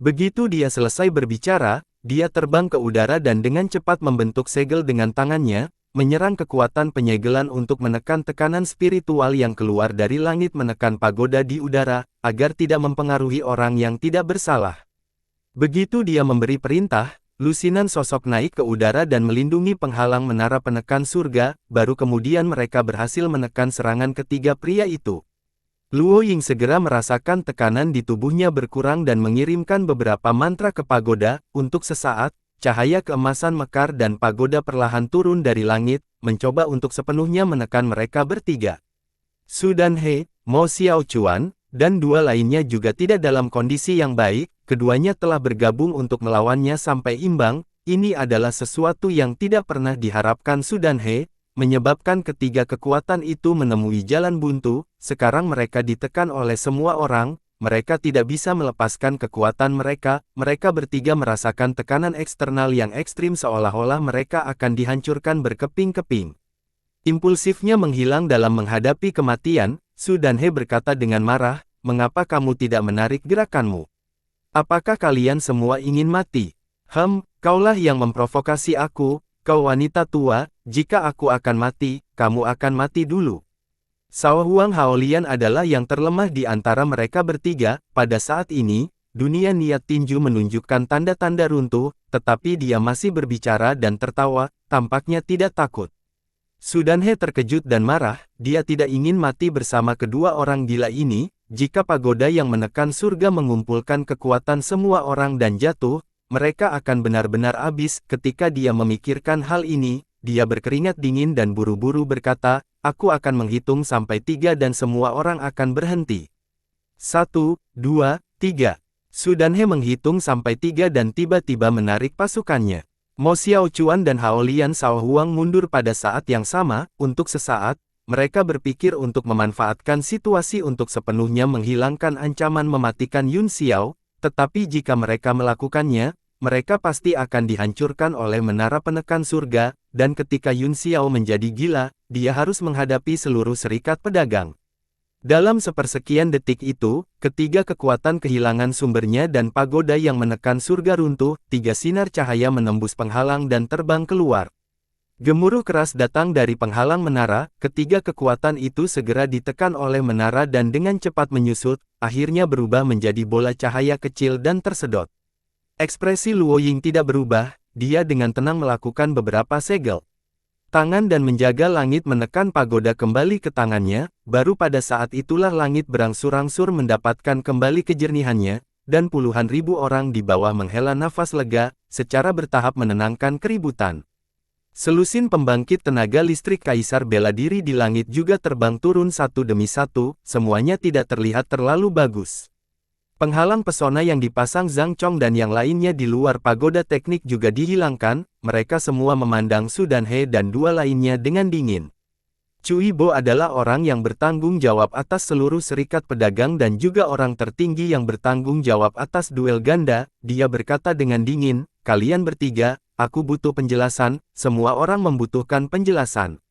Begitu dia selesai berbicara, dia terbang ke udara dan dengan cepat membentuk segel dengan tangannya, menyerang kekuatan penyegelan untuk menekan tekanan spiritual yang keluar dari langit menekan pagoda di udara, agar tidak mempengaruhi orang yang tidak bersalah. Begitu dia memberi perintah, lusinan sosok naik ke udara dan melindungi penghalang menara penekan surga, baru kemudian mereka berhasil menekan serangan ketiga pria itu. Luo Ying segera merasakan tekanan di tubuhnya berkurang dan mengirimkan beberapa mantra ke pagoda. Untuk sesaat, cahaya keemasan mekar dan pagoda perlahan turun dari langit, mencoba untuk sepenuhnya menekan mereka bertiga. Su Danhe, Mo Xiaochuan, dan 2 lainnya juga tidak dalam kondisi yang baik. Keduanya telah bergabung untuk melawannya sampai imbang. Ini adalah sesuatu yang tidak pernah diharapkan Su dan He, menyebabkan ketiga kekuatan itu menemui jalan buntu. Sekarang mereka ditekan oleh semua orang, mereka tidak bisa melepaskan kekuatan mereka. Mereka bertiga merasakan tekanan eksternal yang ekstrim seolah-olah mereka akan dihancurkan berkeping-keping. Impulsifnya menghilang dalam menghadapi kematian, Su dan He berkata dengan marah, "Mengapa kamu tidak menarik gerakanmu? Apakah kalian semua ingin mati?" Kaulah yang memprovokasi aku, kau wanita tua, jika aku akan mati, kamu akan mati dulu." Cao Huang Haolian adalah yang terlemah di antara mereka bertiga. Pada saat ini, dunia niat tinju menunjukkan tanda-tanda runtuh, tetapi dia masih berbicara dan tertawa, tampaknya tidak takut. Su dan He terkejut dan marah, dia tidak ingin mati bersama kedua orang gila ini. Jika pagoda yang menekan surga mengumpulkan kekuatan semua orang dan jatuh, mereka akan benar-benar habis. Ketika dia memikirkan hal ini, dia berkeringat dingin dan buru-buru berkata, "Aku akan menghitung sampai 3 dan semua orang akan berhenti. 1, 2, 3. Su dan He menghitung sampai 3 dan tiba-tiba menarik pasukannya. Mo Xiaochuan dan Haolian Cao Huang mundur pada saat yang sama. Untuk sesaat, mereka berpikir untuk memanfaatkan situasi untuk sepenuhnya menghilangkan ancaman mematikan Yun Xiao, tetapi jika mereka melakukannya, mereka pasti akan dihancurkan oleh menara penekan surga, dan ketika Yun Xiao menjadi gila, dia harus menghadapi seluruh serikat pedagang. Dalam sepersekian detik itu, ketiga kekuatan kehilangan sumbernya dan pagoda yang menekan surga runtuh. 3 sinar cahaya menembus penghalang dan terbang keluar. Gemuruh keras datang dari penghalang menara. Ketiga kekuatan itu segera ditekan oleh menara dan dengan cepat menyusut, akhirnya berubah menjadi bola cahaya kecil dan tersedot. Ekspresi Luo Ying tidak berubah, dia dengan tenang melakukan beberapa segel tangan dan menjaga langit menekan pagoda kembali ke tangannya. Baru pada saat itulah langit berangsur-angsur mendapatkan kembali kejernihannya, dan puluhan ribu orang di bawah menghela nafas lega, secara bertahap menenangkan keributan. Selusin pembangkit tenaga listrik Kaisar Bela Diri di langit juga terbang turun satu demi satu, semuanya tidak terlihat terlalu bagus. Penghalang pesona yang dipasang Zhang Chong dan yang lainnya di luar pagoda teknik juga dihilangkan. Mereka semua memandang Su dan He dan dua lainnya dengan dingin. Cui Bo adalah orang yang bertanggung jawab atas seluruh serikat pedagang dan juga orang tertinggi yang bertanggung jawab atas duel ganda. Dia berkata dengan dingin, "Kalian bertiga, aku butuh penjelasan." Semua orang membutuhkan penjelasan.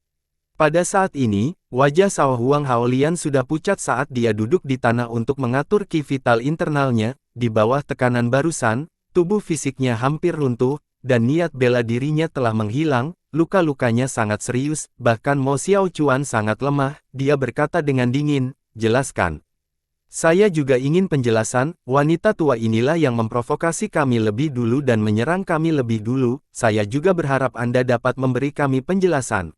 Pada saat ini, wajah Cao Huang Haolian sudah pucat saat dia duduk di tanah untuk mengatur ki vital internalnya. Di bawah tekanan barusan, tubuh fisiknya hampir runtuh, dan niat bela dirinya telah menghilang. Luka-lukanya sangat serius, bahkan Mo Xiaochuan sangat lemah. Dia berkata dengan dingin, "Jelaskan." "Saya juga ingin penjelasan. Wanita tua inilah yang memprovokasi kami lebih dulu dan menyerang kami lebih dulu. Saya juga berharap Anda dapat memberi kami penjelasan."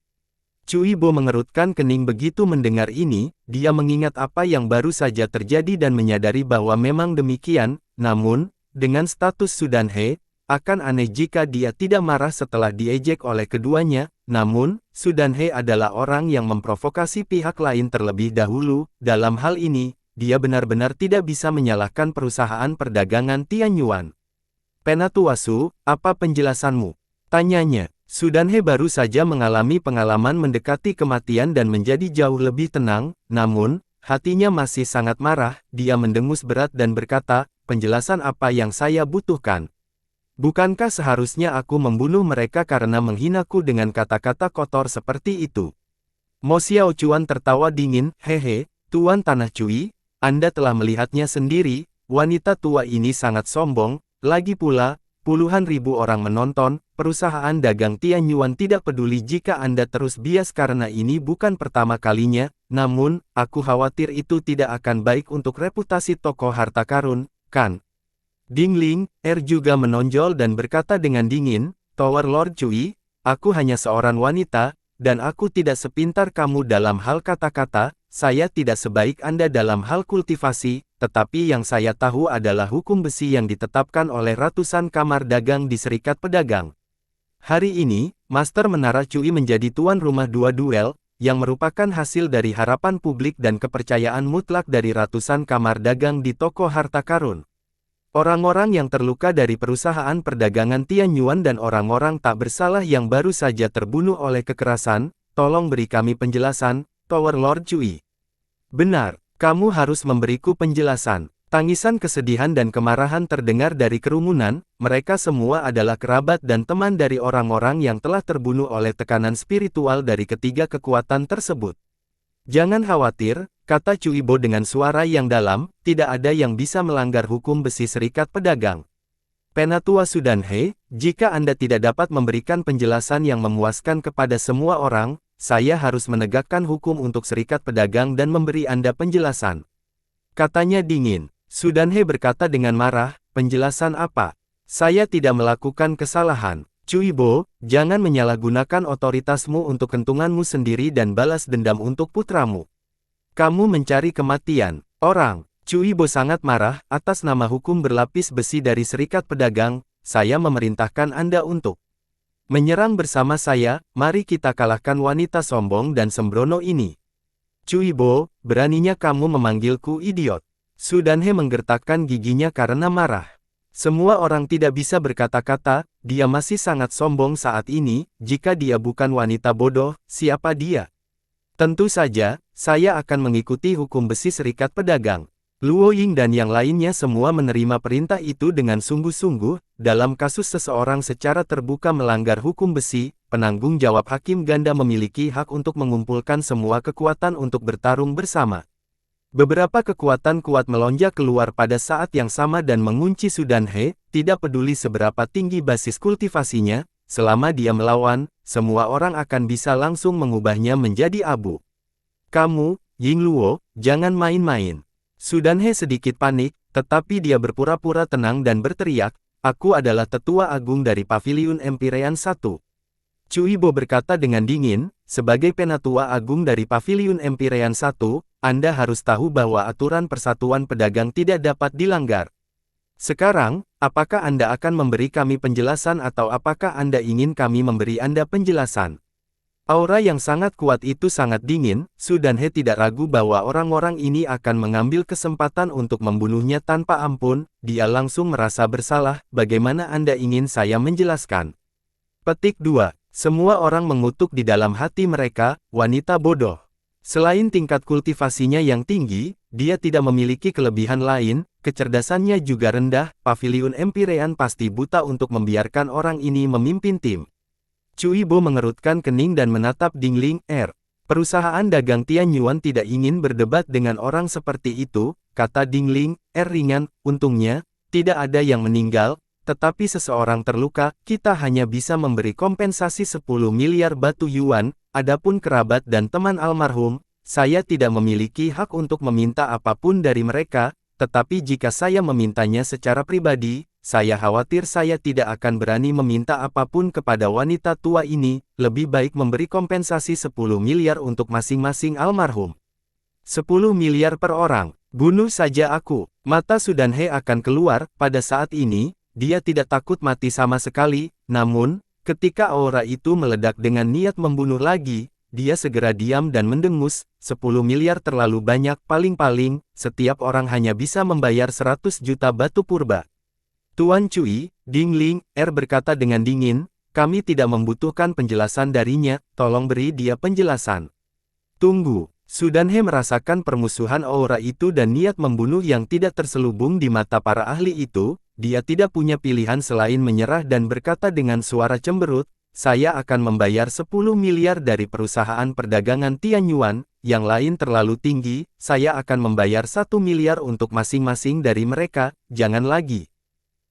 Cui Bo mengerutkan kening begitu mendengar ini. Dia mengingat apa yang baru saja terjadi dan menyadari bahwa memang demikian. Namun, dengan status Su dan He, akan aneh jika dia tidak marah setelah diejek oleh keduanya. Namun, Su dan He adalah orang yang memprovokasi pihak lain terlebih dahulu. Dalam hal ini, dia benar-benar tidak bisa menyalahkan perusahaan perdagangan Tianyuan. "Penatua Su, apa penjelasanmu?" tanyanya. Su dan He baru saja mengalami pengalaman mendekati kematian dan menjadi jauh lebih tenang, namun, hatinya masih sangat marah. Dia mendengus berat dan berkata, "Penjelasan apa yang saya butuhkan? Bukankah seharusnya aku membunuh mereka karena menghinaku dengan kata-kata kotor seperti itu?" Mo Xiaochuan tertawa dingin, "Hehe, Tuan Tanah Cui, Anda telah melihatnya sendiri, wanita tua ini sangat sombong, lagi pula, puluhan ribu orang menonton, perusahaan dagang Tianyuan tidak peduli jika Anda terus bias karena ini bukan pertama kalinya, namun, aku khawatir itu tidak akan baik untuk reputasi toko harta karun, kan?" Ding Ling, juga menonjol dan berkata dengan dingin, "Tower Lord Cui, aku hanya seorang wanita, dan aku tidak sepintar kamu dalam hal kata-kata, saya tidak sebaik Anda dalam hal kultivasi, tetapi yang saya tahu adalah hukum besi yang ditetapkan oleh ratusan kamar dagang di serikat pedagang. Hari ini, Master Menara Cui menjadi tuan rumah 2 duel, yang merupakan hasil dari harapan publik dan kepercayaan mutlak dari ratusan kamar dagang di toko harta karun. Orang-orang yang terluka dari perusahaan perdagangan Tianyuan dan orang-orang tak bersalah yang baru saja terbunuh oleh kekerasan, tolong beri kami penjelasan, Tower Lord Cui. Benar, kamu harus memberiku penjelasan. Tangisan kesedihan dan kemarahan terdengar dari kerumunan, mereka semua adalah kerabat dan teman dari orang-orang yang telah terbunuh oleh tekanan spiritual dari ketiga kekuatan tersebut. Jangan khawatir, kata Cuibo dengan suara yang dalam, tidak ada yang bisa melanggar hukum besi serikat pedagang. Penatua Sudanhe, jika Anda tidak dapat memberikan penjelasan yang memuaskan kepada semua orang, saya harus menegakkan hukum untuk serikat pedagang dan memberi Anda penjelasan. Katanya dingin. Sudanhe berkata dengan marah, penjelasan apa? Saya tidak melakukan kesalahan. Cuibo, jangan menyalahgunakan otoritasmu untuk kentunganmu sendiri dan balas dendam untuk putramu. Kamu mencari kematian. Orang. Cuibo sangat marah, atas nama hukum berlapis besi dari serikat pedagang, saya memerintahkan Anda untuk menyerang bersama saya, mari kita kalahkan wanita sombong dan sembrono ini. Cuibo, beraninya kamu memanggilku idiot. Sudanhe menggertakkan giginya karena marah. Semua orang tidak bisa berkata-kata, dia masih sangat sombong saat ini, jika dia bukan wanita bodoh, siapa dia? Tentu saja, saya akan mengikuti hukum besi serikat pedagang. Luo Ying dan yang lainnya semua menerima perintah itu dengan sungguh-sungguh, dalam kasus seseorang secara terbuka melanggar hukum besi, penanggung jawab hakim ganda memiliki hak untuk mengumpulkan semua kekuatan untuk bertarung bersama. Beberapa kekuatan kuat melonjak keluar pada saat yang sama dan mengunci Sudanhe, tidak peduli seberapa tinggi basis kultivasinya, selama dia melawan, semua orang akan bisa langsung mengubahnya menjadi abu. Kamu, Ying Luo, jangan main-main. Sudanhe sedikit panik, tetapi dia berpura-pura tenang dan berteriak, aku adalah tetua agung dari Paviliun Empyrean 1. Cuibo berkata dengan dingin, sebagai penatua agung dari Paviliun Empyrean 1, Anda harus tahu bahwa aturan persatuan pedagang tidak dapat dilanggar. Sekarang, apakah Anda akan memberi kami penjelasan atau apakah Anda ingin kami memberi Anda penjelasan? Aura yang sangat kuat itu sangat dingin, Sudanhe tidak ragu bahwa orang-orang ini akan mengambil kesempatan untuk membunuhnya tanpa ampun, dia langsung merasa bersalah, bagaimana Anda ingin saya menjelaskan? Petik 2. Semua orang mengutuk di dalam hati mereka, wanita bodoh. Selain tingkat kultivasinya yang tinggi, dia tidak memiliki kelebihan lain, kecerdasannya juga rendah, Paviliun Empyrean pasti buta untuk membiarkan orang ini memimpin tim. Cuibo mengerutkan kening dan menatap Dingling Er. Perusahaan dagang Tianyuan tidak ingin berdebat dengan orang seperti itu, kata Dingling Er ringan, untungnya, tidak ada yang meninggal, tetapi seseorang terluka, kita hanya bisa memberi kompensasi 10 miliar batu yuan, adapun kerabat dan teman almarhum, saya tidak memiliki hak untuk meminta apapun dari mereka, tetapi jika saya memintanya secara pribadi, saya khawatir saya tidak akan berani meminta apapun kepada wanita tua ini, lebih baik memberi kompensasi 10 miliar untuk masing-masing almarhum. 10 miliar per orang, bunuh saja aku, mata Sudanhe akan keluar, pada saat ini, dia tidak takut mati sama sekali, namun, ketika aura itu meledak dengan niat membunuh lagi, dia segera diam dan mendengus, 10 miliar terlalu banyak, paling-paling, setiap orang hanya bisa membayar 100 juta batu purba. Tuan Cui, Dingling Er berkata dengan dingin, kami tidak membutuhkan penjelasan darinya, tolong beri dia penjelasan. Tunggu, Sudanhe merasakan permusuhan aura itu dan niat membunuh yang tidak terselubung di mata para ahli itu, dia tidak punya pilihan selain menyerah dan berkata dengan suara cemberut, saya akan membayar 10 miliar dari perusahaan perdagangan Tianyuan, yang lain terlalu tinggi, saya akan membayar 1 miliar untuk masing-masing dari mereka, jangan lagi.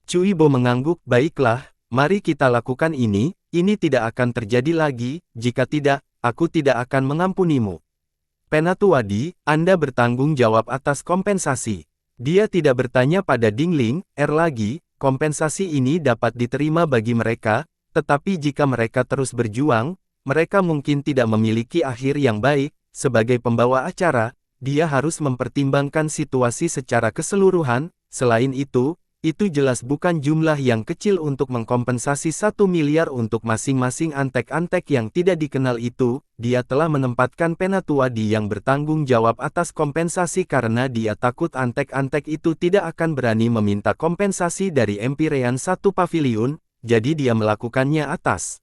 Cuibo mengangguk, baiklah, mari kita lakukan ini tidak akan terjadi lagi, jika tidak, aku tidak akan mengampunimu. Penatuadi, Anda bertanggung jawab atas kompensasi. Dia tidak bertanya pada Dingling Er lagi, kompensasi ini dapat diterima bagi mereka, tetapi jika mereka terus berjuang, mereka mungkin tidak memiliki akhir yang baik. Sebagai pembawa acara, dia harus mempertimbangkan situasi secara keseluruhan, selain itu, itu jelas bukan jumlah yang kecil untuk mengkompensasi 1 miliar untuk masing-masing antek-antek yang tidak dikenal itu. Dia telah menempatkan Penatua di yang bertanggung jawab atas kompensasi karena dia takut antek-antek itu tidak akan berani meminta kompensasi dari Empyrean satu pavilion, jadi dia melakukannya atas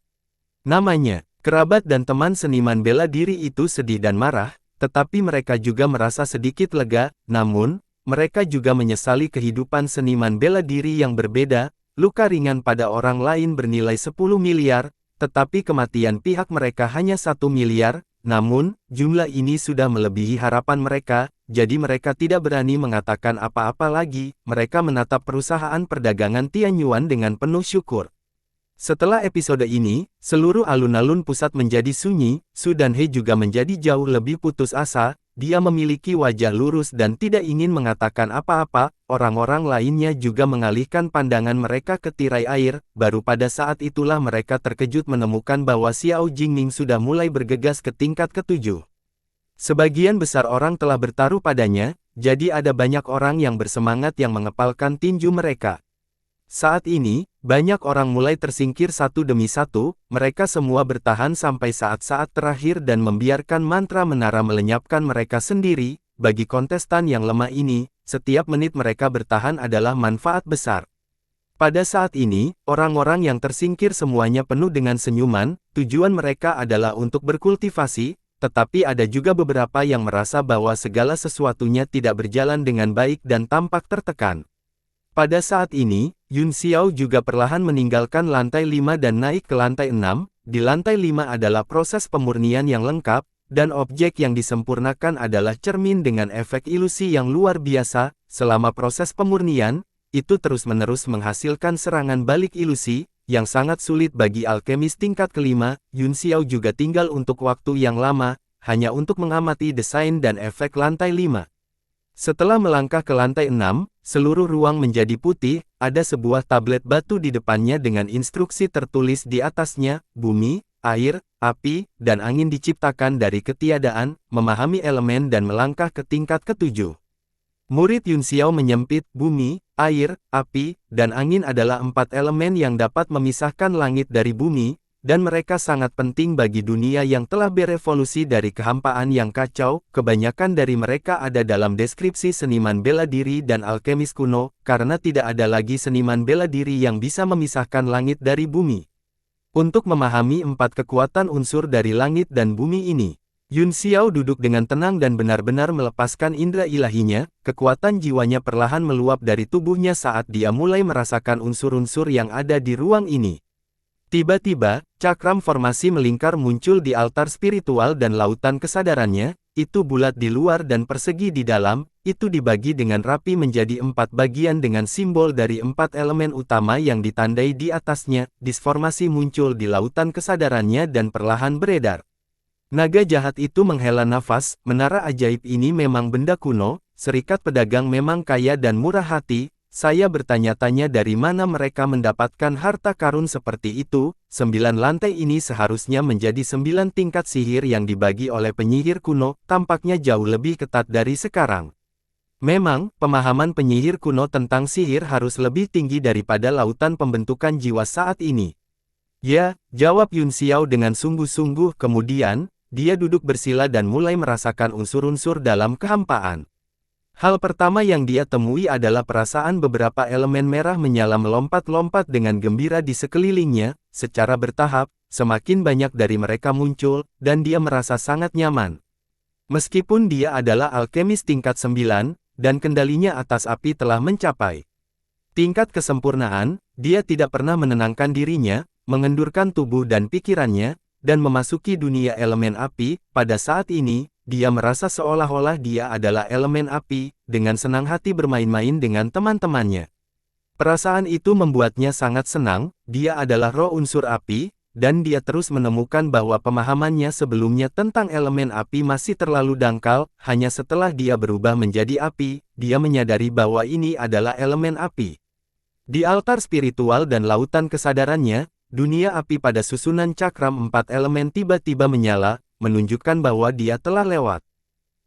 namanya. Kerabat dan teman seniman bela diri itu sedih dan marah, tetapi mereka juga merasa sedikit lega. Namun, mereka juga menyesali kehidupan seniman bela diri yang berbeda. Luka ringan pada orang lain bernilai 10 miliar, tetapi kematian pihak mereka hanya 1 miliar. Namun, jumlah ini sudah melebihi harapan mereka, jadi mereka tidak berani mengatakan apa-apa lagi. Mereka menatap perusahaan perdagangan Tianyuan dengan penuh syukur. Setelah episode ini, seluruh alun-alun pusat menjadi sunyi. Su Danhe juga menjadi jauh lebih putus asa. Dia memiliki wajah lurus dan tidak ingin mengatakan apa-apa. Orang-orang lainnya juga mengalihkan pandangan mereka ke tirai air. Baru pada saat itulah mereka terkejut menemukan bahwa Xiao Jingming sudah mulai bergegas ke tingkat ke-7. Sebagian besar orang telah bertaruh padanya, jadi ada banyak orang yang bersemangat yang mengepalkan tinju mereka. Saat ini, banyak orang mulai tersingkir satu demi satu. Mereka semua bertahan sampai saat-saat terakhir dan membiarkan mantra menara melenyapkan mereka sendiri. Bagi kontestan yang lemah ini, setiap menit mereka bertahan adalah manfaat besar. Pada saat ini, orang-orang yang tersingkir semuanya penuh dengan senyuman. Tujuan mereka adalah untuk berkultivasi, tetapi ada juga beberapa yang merasa bahwa segala sesuatunya tidak berjalan dengan baik dan tampak tertekan. Pada saat ini, Yun Xiao juga perlahan meninggalkan lantai 5 dan naik ke lantai 6. Di lantai 5 adalah proses pemurnian yang lengkap, dan objek yang disempurnakan adalah cermin dengan efek ilusi yang luar biasa. Selama proses pemurnian, itu terus-menerus menghasilkan serangan balik ilusi, yang sangat sulit bagi alkemis tingkat kelima. Yun Xiao juga tinggal untuk waktu yang lama, hanya untuk mengamati desain dan efek lantai 5. Setelah melangkah ke lantai 6, seluruh ruang menjadi putih. Ada sebuah tablet batu di depannya dengan instruksi tertulis di atasnya, bumi, air, api, dan angin diciptakan dari ketiadaan, memahami elemen dan melangkah ke tingkat ke-7. Murid Yun Xiao menyempit, bumi, air, api, dan angin adalah 4 elemen yang dapat memisahkan langit dari bumi, dan mereka sangat penting bagi dunia yang telah berevolusi dari kehampaan yang kacau. Kebanyakan dari mereka ada dalam deskripsi seniman bela diri dan alkemis kuno, karena tidak ada lagi seniman bela diri yang bisa memisahkan langit dari bumi. Untuk memahami 4 kekuatan unsur dari langit dan bumi ini, Yun Xiao duduk dengan tenang dan benar-benar melepaskan indera ilahinya. Kekuatan jiwanya perlahan meluap dari tubuhnya saat dia mulai merasakan unsur-unsur yang ada di ruang ini. Tiba-tiba, cakram formasi melingkar muncul di altar spiritual dan lautan kesadarannya. Itu bulat di luar dan persegi di dalam. Itu dibagi dengan rapi menjadi 4 bagian dengan simbol dari 4 elemen utama yang ditandai di atasnya. Disformasi muncul di lautan kesadarannya dan perlahan beredar. Naga jahat itu menghela nafas. Menara ajaib ini memang benda kuno. Serikat pedagang memang kaya dan murah hati. Saya bertanya-tanya dari mana mereka mendapatkan harta karun seperti itu. 9 lantai ini seharusnya menjadi 9 tingkat sihir yang dibagi oleh penyihir kuno, tampaknya jauh lebih ketat dari sekarang. Memang, pemahaman penyihir kuno tentang sihir harus lebih tinggi daripada lautan pembentukan jiwa saat ini. Ya, jawab Yun Xiao dengan sungguh-sungguh. Kemudian, dia duduk bersila dan mulai merasakan unsur-unsur dalam kehampaan. Hal pertama yang dia temui adalah perasaan beberapa elemen merah menyala melompat-lompat dengan gembira di sekelilingnya. Secara bertahap, semakin banyak dari mereka muncul, dan dia merasa sangat nyaman. Meskipun dia adalah alkemis tingkat 9, dan kendalinya atas api telah mencapai tingkat kesempurnaan, dia tidak pernah menenangkan dirinya, mengendurkan tubuh dan pikirannya, dan memasuki dunia elemen api. Pada saat ini, dia merasa seolah-olah dia adalah elemen api, dengan senang hati bermain-main dengan teman-temannya. Perasaan itu membuatnya sangat senang. Dia adalah roh unsur api, dan dia terus menemukan bahwa pemahamannya sebelumnya tentang elemen api masih terlalu dangkal. Hanya setelah dia berubah menjadi api, dia menyadari bahwa ini adalah elemen api. Di altar spiritual dan lautan kesadarannya, dunia api pada susunan cakram 4 elemen tiba-tiba menyala, menunjukkan bahwa dia telah lewat.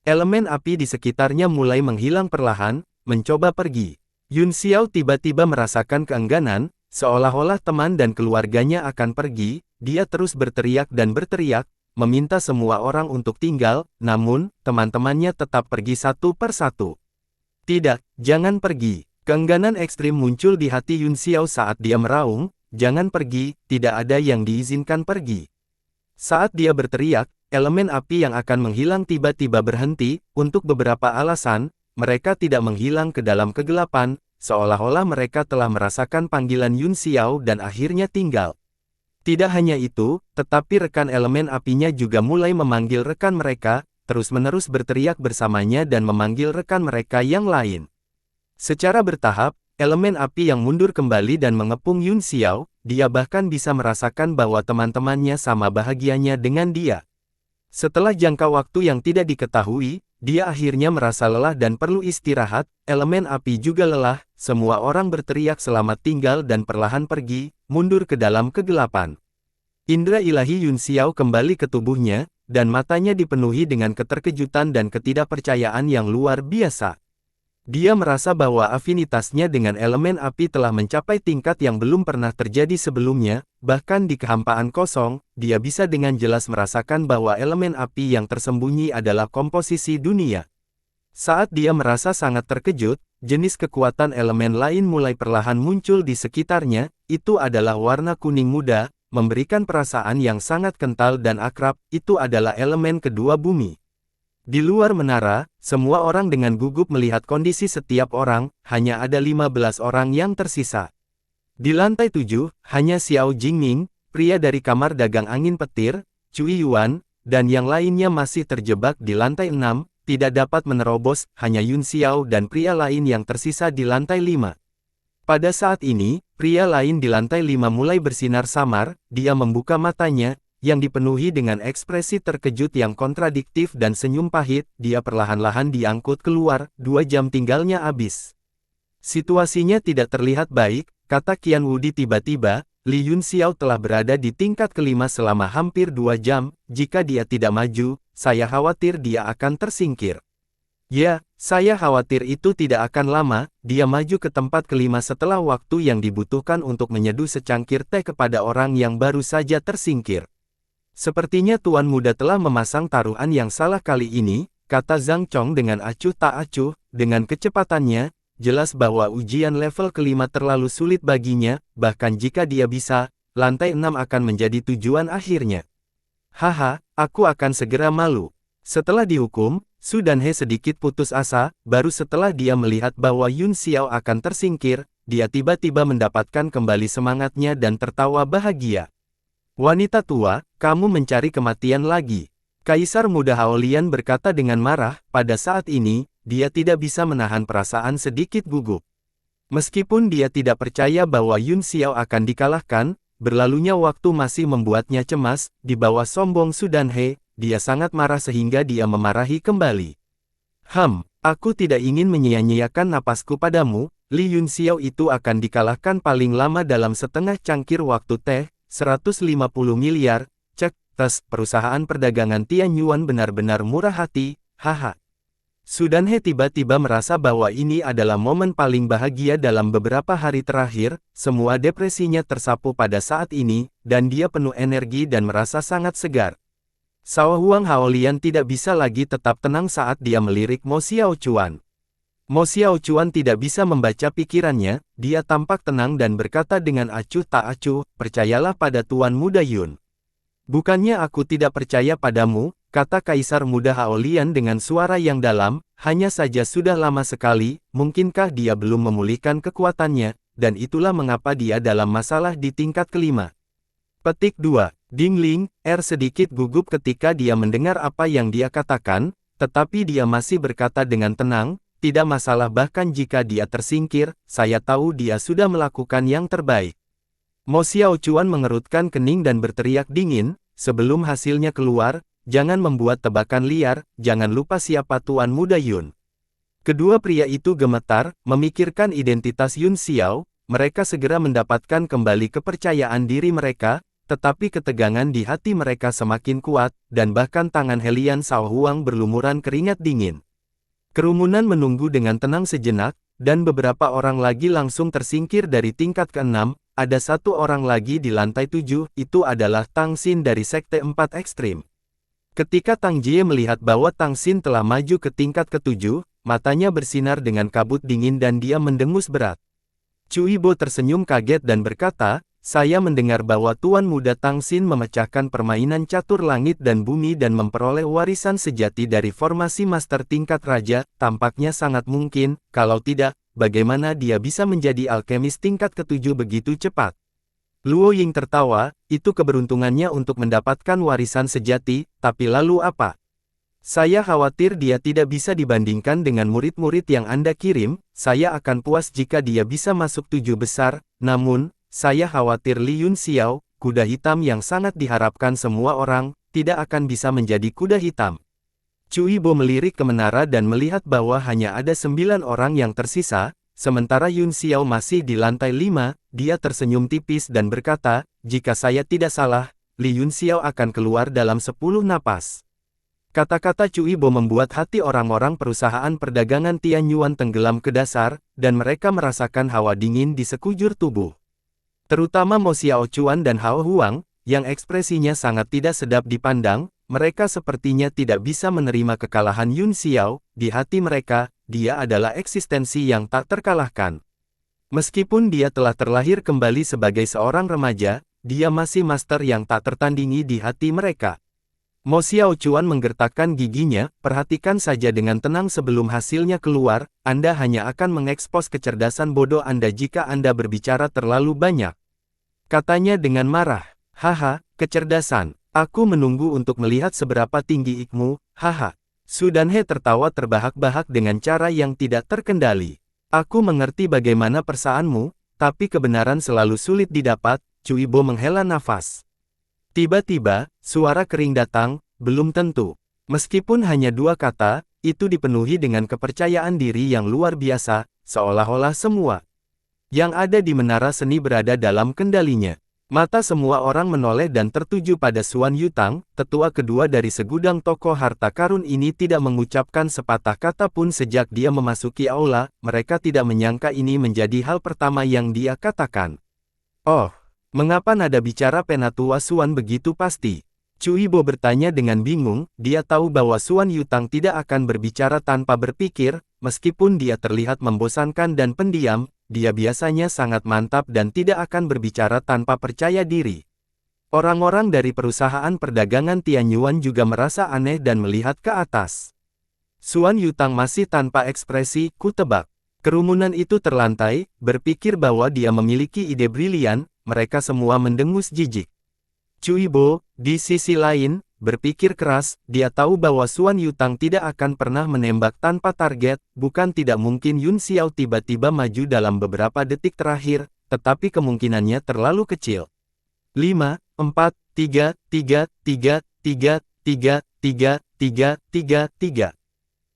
Elemen api di sekitarnya mulai menghilang perlahan, mencoba pergi. Yun Xiao tiba-tiba merasakan keengganan, seolah-olah teman dan keluarganya akan pergi. Dia terus berteriak dan berteriak, meminta semua orang untuk tinggal, namun, teman-temannya tetap pergi satu per satu. Tidak, jangan pergi. Keengganan ekstrim muncul di hati Yun Xiao saat dia meraung, jangan pergi, tidak ada yang diizinkan pergi. Saat dia berteriak, elemen api yang akan menghilang tiba-tiba berhenti. Untuk beberapa alasan, mereka tidak menghilang ke dalam kegelapan, seolah-olah mereka telah merasakan panggilan Yun Xiao dan akhirnya tinggal. Tidak hanya itu, tetapi rekan elemen apinya juga mulai memanggil rekan mereka, terus-menerus berteriak bersamanya dan memanggil rekan mereka yang lain. Secara bertahap, elemen api yang mundur kembali dan mengepung Yun Xiao, dia bahkan bisa merasakan bahwa teman-temannya sama bahagianya dengan dia. Setelah jangka waktu yang tidak diketahui, dia akhirnya merasa lelah dan perlu istirahat. Elemen api juga lelah, semua orang berteriak selamat tinggal dan perlahan pergi, mundur ke dalam kegelapan. Indra ilahi Yun Xiao kembali ke tubuhnya, dan matanya dipenuhi dengan keterkejutan dan ketidakpercayaan yang luar biasa. Dia merasa bahwa afinitasnya dengan elemen api telah mencapai tingkat yang belum pernah terjadi sebelumnya, bahkan di kehampaan kosong, dia bisa dengan jelas merasakan bahwa elemen api yang tersembunyi adalah komposisi dunia. Saat dia merasa sangat terkejut, jenis kekuatan elemen lain mulai perlahan muncul di sekitarnya, itu adalah warna kuning muda, memberikan perasaan yang sangat kental dan akrab. Itu adalah elemen kedua bumi. Di luar menara, semua orang dengan gugup melihat kondisi setiap orang, hanya ada 15 orang yang tersisa. Di lantai 7, hanya Xiao Jingming, pria dari kamar dagang angin petir, Cui Yuan, dan yang lainnya masih terjebak di lantai 6, tidak dapat menerobos. Hanya Yun Xiao dan pria lain yang tersisa di lantai 5. Pada saat ini, pria lain di lantai 5 mulai bersinar samar. Dia membuka matanya, yang dipenuhi dengan ekspresi terkejut yang kontradiktif dan senyum pahit. Dia perlahan-lahan diangkut keluar, 2 jam tinggalnya habis. Situasinya tidak terlihat baik, kata Qian Wudi tiba-tiba. Li Yun Xiao telah berada di tingkat kelima selama hampir 2 jam, jika dia tidak maju, saya khawatir dia akan tersingkir. Ya, saya khawatir itu tidak akan lama. Dia maju ke tempat kelima setelah waktu yang dibutuhkan untuk menyeduh secangkir teh kepada orang yang baru saja tersingkir. Sepertinya Tuan Muda telah memasang taruhan yang salah kali ini, kata Zhang Chong dengan acuh tak acuh. Dengan kecepatannya, jelas bahwa ujian level kelima terlalu sulit baginya, bahkan jika dia bisa, lantai 6 akan menjadi tujuan akhirnya. Haha, aku akan segera malu. Setelah dihukum, Su Danhe sedikit putus asa. Baru setelah dia melihat bahwa Yun Xiao akan tersingkir, dia tiba-tiba mendapatkan kembali semangatnya dan tertawa bahagia. Wanita tua, kamu mencari kematian lagi. Kaisar Muda Haolian berkata dengan marah. Pada saat ini, dia tidak bisa menahan perasaan sedikit gugup. Meskipun dia tidak percaya bahwa Yun Xiao akan dikalahkan, berlalunya waktu masih membuatnya cemas. Di bawah sombong Su Danhe, dia sangat marah sehingga dia memarahi kembali. Aku tidak ingin menyia-nyiakan napasku padamu. Li Yun Xiao itu akan dikalahkan paling lama dalam setengah cangkir waktu teh, 150 miliar, cek, tes, perusahaan perdagangan Tian Yuan benar-benar murah hati, haha. Su Danhe tiba-tiba merasa bahwa ini adalah momen paling bahagia dalam beberapa hari terakhir. Semua depresinya tersapu pada saat ini, dan dia penuh energi dan merasa sangat segar. Sao Huang Haolian tidak bisa lagi tetap tenang saat dia melirik Mo Xiaochuan. Mo Xiaochuan tidak bisa membaca pikirannya. Dia tampak tenang dan berkata dengan acuh tak acuh, percayalah pada Tuan Muda Yun. Bukannya aku tidak percaya padamu, kata Kaisar Muda Haolian dengan suara yang dalam, hanya saja sudah lama sekali, mungkinkah dia belum memulihkan kekuatannya, dan itulah mengapa dia dalam masalah di tingkat kelima. Petik 2. Dingling, sedikit gugup ketika dia mendengar apa yang dia katakan, tetapi dia masih berkata dengan tenang, tidak masalah bahkan jika dia tersingkir, saya tahu dia sudah melakukan yang terbaik. Mo Xiaochuan mengerutkan kening dan berteriak dingin, sebelum hasilnya keluar, jangan membuat tebakan liar, jangan lupa siapa Tuan Muda Yun. Kedua pria itu gemetar, memikirkan identitas Yun Xiao, mereka segera mendapatkan kembali kepercayaan diri mereka, tetapi ketegangan di hati mereka semakin kuat, dan bahkan tangan Helian Sao Huang berlumuran keringat dingin. Kerumunan menunggu dengan tenang sejenak, dan beberapa orang lagi langsung tersingkir dari tingkat ke-6, ada satu orang lagi di lantai 7, itu adalah Tang Xin dari Sekte 4 Ekstrim. Ketika Tang Jie melihat bahwa Tang Xin telah maju ke tingkat ke-7, matanya bersinar dengan kabut dingin dan dia mendengus berat. Cui Bo tersenyum kaget dan berkata, "Saya mendengar bahwa Tuan Muda Tang Xin memecahkan permainan catur langit dan bumi dan memperoleh warisan sejati dari formasi master tingkat raja, tampaknya sangat mungkin, kalau tidak, bagaimana dia bisa menjadi alkemis tingkat ke-7 begitu cepat?" Luo Ying tertawa, "Itu keberuntungannya untuk mendapatkan warisan sejati, tapi lalu apa? Saya khawatir dia tidak bisa dibandingkan dengan murid-murid yang Anda kirim, saya akan puas jika dia bisa masuk 7 besar, namun, saya khawatir Li Yun Xiao, kuda hitam yang sangat diharapkan semua orang, tidak akan bisa menjadi kuda hitam." Cui Bo melirik ke menara dan melihat bahwa hanya ada 9 orang yang tersisa, sementara Yun Xiao masih di lantai 5, dia tersenyum tipis dan berkata, "Jika saya tidak salah, Li Yun Xiao akan keluar dalam 10 napas." Kata-kata Cui Bo membuat hati orang-orang perusahaan perdagangan Tianyuan tenggelam ke dasar, dan mereka merasakan hawa dingin di sekujur tubuh. Terutama Mo Xiao Chuan dan Hao Huang, yang ekspresinya sangat tidak sedap dipandang, mereka sepertinya tidak bisa menerima kekalahan Yun Xiao, di hati mereka, dia adalah eksistensi yang tak terkalahkan. Meskipun dia telah terlahir kembali sebagai seorang remaja, dia masih master yang tak tertandingi di hati mereka. Mo Xiao Chuan menggertakkan giginya, "Perhatikan saja dengan tenang sebelum hasilnya keluar, Anda hanya akan mengekspos kecerdasan bodoh Anda jika Anda berbicara terlalu banyak." Katanya dengan marah, "Haha, kecerdasan, aku menunggu untuk melihat seberapa tinggi IQ-mu, haha." Su Danhe tertawa terbahak-bahak dengan cara yang tidak terkendali. "Aku mengerti bagaimana perasaanmu, tapi kebenaran selalu sulit didapat." Cui Bo menghela nafas. Tiba-tiba, suara kering datang, "Belum tentu." Meskipun hanya 2 kata, itu dipenuhi dengan kepercayaan diri yang luar biasa, seolah-olah semua yang ada di menara seni berada dalam kendalinya. Mata semua orang menoleh dan tertuju pada Suan Yutang, tetua kedua dari segudang tokoh harta karun ini tidak mengucapkan sepatah kata pun sejak dia memasuki aula, mereka tidak menyangka ini menjadi hal pertama yang dia katakan. "Oh, mengapa nada bicara Penatua Suan begitu pasti?" Cui Bo bertanya dengan bingung, dia tahu bahwa Suan Yutang tidak akan berbicara tanpa berpikir, meskipun dia terlihat membosankan dan pendiam, dia biasanya sangat mantap dan tidak akan berbicara tanpa percaya diri. Orang-orang dari perusahaan perdagangan Tianyuan juga merasa aneh dan melihat ke atas. Suan Yutang masih tanpa ekspresi, ku tebak. Kerumunan itu terlantai, berpikir bahwa dia memiliki ide brilian, mereka semua mendengus jijik. Cui Bo, di sisi lain, berpikir keras, dia tahu bahwa Suan Yutang tidak akan pernah menembak tanpa target, bukan tidak mungkin Yun Xiao tiba-tiba maju dalam beberapa detik terakhir, tetapi kemungkinannya terlalu kecil. 5, 4, 3, 3, 3, 3, 3, 3, 3, 3, 3.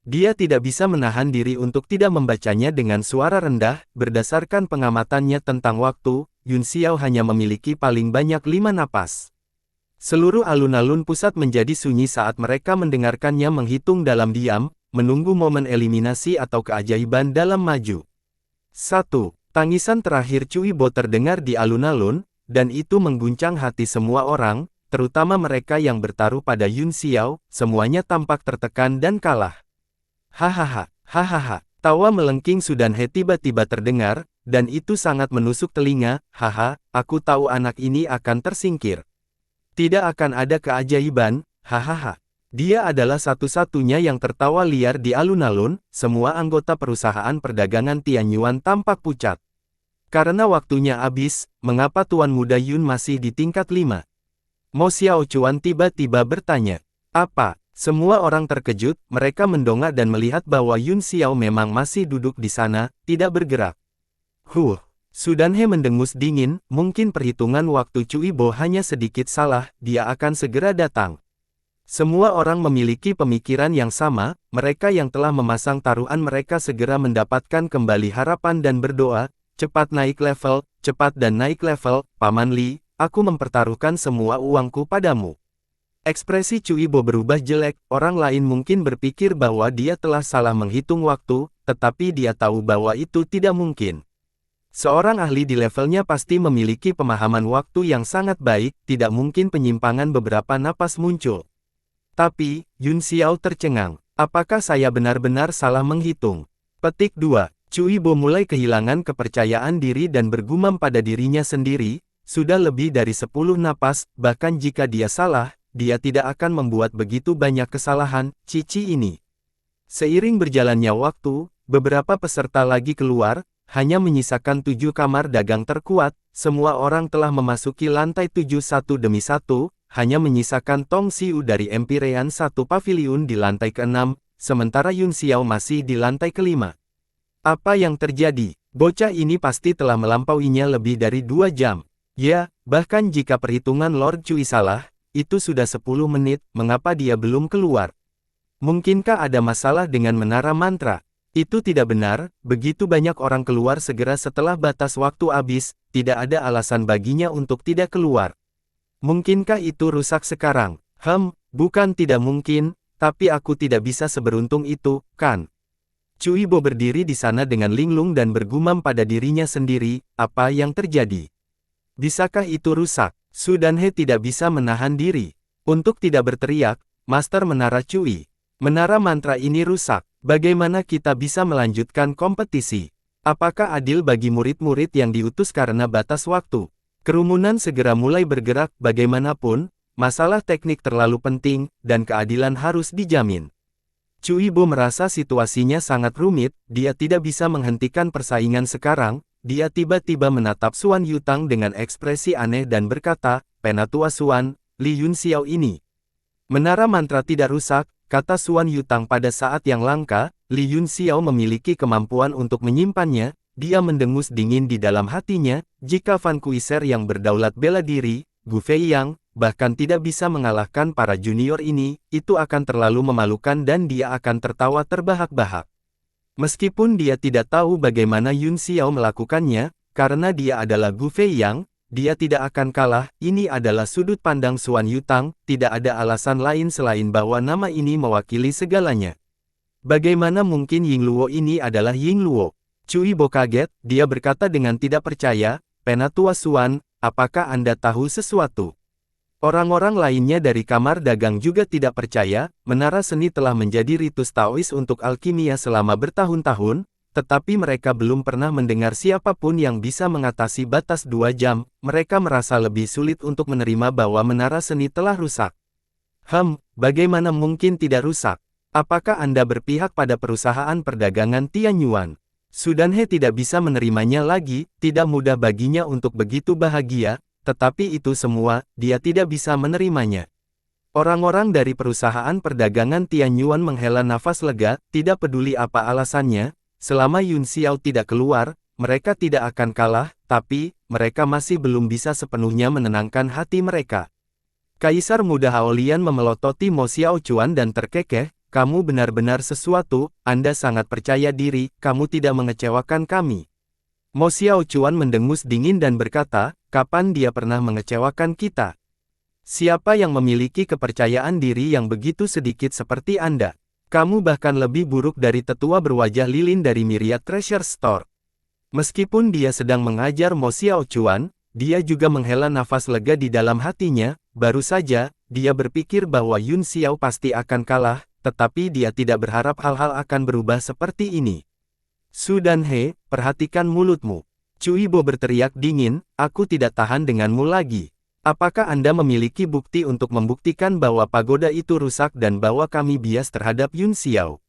Dia tidak bisa menahan diri untuk tidak membacanya dengan suara rendah, berdasarkan pengamatannya tentang waktu, Yun Xiao hanya memiliki paling banyak 5 napas. Seluruh alun-alun pusat menjadi sunyi saat mereka mendengarkannya menghitung dalam diam, menunggu momen eliminasi atau keajaiban dalam maju. 1. Tangisan terakhir Cui Bo terdengar di alun-alun, dan itu mengguncang hati semua orang, terutama mereka yang bertaruh pada Yun Xiao, semuanya tampak tertekan dan kalah. Hahaha, hahaha, tawa melengking Su Danhe tiba-tiba terdengar, dan itu sangat menusuk telinga, haha, aku tahu anak ini akan tersingkir. Tidak akan ada keajaiban, hahaha. Dia adalah satu-satunya yang tertawa liar di alun-alun, semua anggota perusahaan perdagangan Tianyuan tampak pucat. Karena waktunya habis, mengapa Tuan Muda Yun masih di tingkat 5? Mo Xiao Chuan tiba-tiba bertanya. Apa? Semua orang terkejut, mereka mendongak dan melihat bahwa Yun Xiao memang masih duduk di sana, tidak bergerak. Su Danhe mendengus dingin, mungkin perhitungan waktu Cui Bo hanya sedikit salah, dia akan segera datang. Semua orang memiliki pemikiran yang sama, mereka yang telah memasang taruhan mereka segera mendapatkan kembali harapan dan berdoa, cepat naik level, cepat dan naik level, Paman Li, aku mempertaruhkan semua uangku padamu. Ekspresi Cui Bo berubah jelek, orang lain mungkin berpikir bahwa dia telah salah menghitung waktu, tetapi dia tahu bahwa itu tidak mungkin. Seorang ahli di levelnya pasti memiliki pemahaman waktu yang sangat baik, tidak mungkin penyimpangan beberapa napas muncul. Tapi, Yun Xiao tercengang. Apakah saya benar-benar salah menghitung? Petik 2. Cui Bo mulai kehilangan kepercayaan diri dan bergumam pada dirinya sendiri, sudah lebih dari 10 napas, bahkan jika dia salah, dia tidak akan membuat begitu banyak kesalahan, cici ini. Seiring berjalannya waktu, beberapa peserta lagi keluar, hanya menyisakan 7 kamar dagang terkuat, semua orang telah memasuki lantai 7 satu demi satu, hanya menyisakan Tong Xiu dari Empyrean satu pavilion di lantai ke-6, sementara Yun Xiao masih di lantai ke-5. Apa yang terjadi? Bocah ini pasti telah melampauinya lebih dari 2 jam. Ya, bahkan jika perhitungan Lord Cui salah, itu sudah 10 menit, mengapa dia belum keluar? Mungkinkah ada masalah dengan menara mantra? Itu tidak benar, begitu banyak orang keluar segera setelah batas waktu habis, tidak ada alasan baginya untuk tidak keluar. Mungkinkah itu rusak sekarang? Bukan tidak mungkin, tapi aku tidak bisa seberuntung itu, kan? Cui Bo berdiri di sana dengan linglung dan bergumam pada dirinya sendiri, apa yang terjadi? Bisakah itu rusak? Su Danhe tidak bisa menahan diri. Untuk tidak berteriak, Master Menara Cui. Menara mantra ini rusak. Bagaimana kita bisa melanjutkan kompetisi? Apakah adil bagi murid-murid yang diutus karena batas waktu? Kerumunan segera mulai bergerak, bagaimanapun, masalah teknik terlalu penting, dan keadilan harus dijamin. Cui Bo merasa situasinya sangat rumit, dia tidak bisa menghentikan persaingan sekarang. Dia tiba-tiba menatap Suan Yutang dengan ekspresi aneh dan berkata, "Penatua Suan, Li Yun Xiao ini." Menara mantra tidak rusak, kata Suan Yutang pada saat yang langka, Li Yun Xiao memiliki kemampuan untuk menyimpannya, dia mendengus dingin di dalam hatinya, jika Van Kuiser yang berdaulat bela diri, Gu Fei Yang, bahkan tidak bisa mengalahkan para junior ini, itu akan terlalu memalukan dan dia akan tertawa terbahak-bahak. Meskipun dia tidak tahu bagaimana Yun Xiao melakukannya, karena dia adalah Gu Fei Yang, dia tidak akan kalah. Ini adalah sudut pandang Suan Yutang, tidak ada alasan lain selain bahwa nama ini mewakili segalanya. Bagaimana mungkin Ying Luo ini adalah Ying Luo? Cui Bo kaget, dia berkata dengan tidak percaya, "Penatua Suan, apakah Anda tahu sesuatu?" Orang-orang lainnya dari kamar dagang juga tidak percaya, menara seni telah menjadi ritus Taois untuk alkimia selama bertahun-tahun, tetapi mereka belum pernah mendengar siapapun yang bisa mengatasi batas 2 jam, mereka merasa lebih sulit untuk menerima bahwa menara seni telah rusak. Bagaimana mungkin tidak rusak? Apakah Anda berpihak pada perusahaan perdagangan Tianyuan? Su Danhe tidak bisa menerimanya lagi, tidak mudah baginya untuk begitu bahagia, tetapi itu semua, dia tidak bisa menerimanya. Orang-orang dari perusahaan perdagangan Tianyuan menghela nafas lega, tidak peduli apa alasannya, selama Yun Xiao tidak keluar, mereka tidak akan kalah, tapi, mereka masih belum bisa sepenuhnya menenangkan hati mereka. Kaisar Muda Haolian memelototi Mo Xiao Chuan dan terkekeh, "Kamu benar-benar sesuatu, Anda sangat percaya diri, kamu tidak mengecewakan kami." Mo Xiao Chuan mendengus dingin dan berkata, "Kapan dia pernah mengecewakan kita? Siapa yang memiliki kepercayaan diri yang begitu sedikit seperti Anda? Kamu bahkan lebih buruk dari tetua berwajah lilin dari Myriad Treasure Store." Meskipun dia sedang mengajar Mo Xiao Chuan, dia juga menghela nafas lega di dalam hatinya, baru saja, dia berpikir bahwa Yun Xiao pasti akan kalah, tetapi dia tidak berharap hal-hal akan berubah seperti ini. "Su Danhe, perhatikan mulutmu." Cui Bo berteriak dingin, "Aku tidak tahan denganmu lagi. Apakah Anda memiliki bukti untuk membuktikan bahwa pagoda itu rusak dan bahwa kami bias terhadap Yun Xiao?"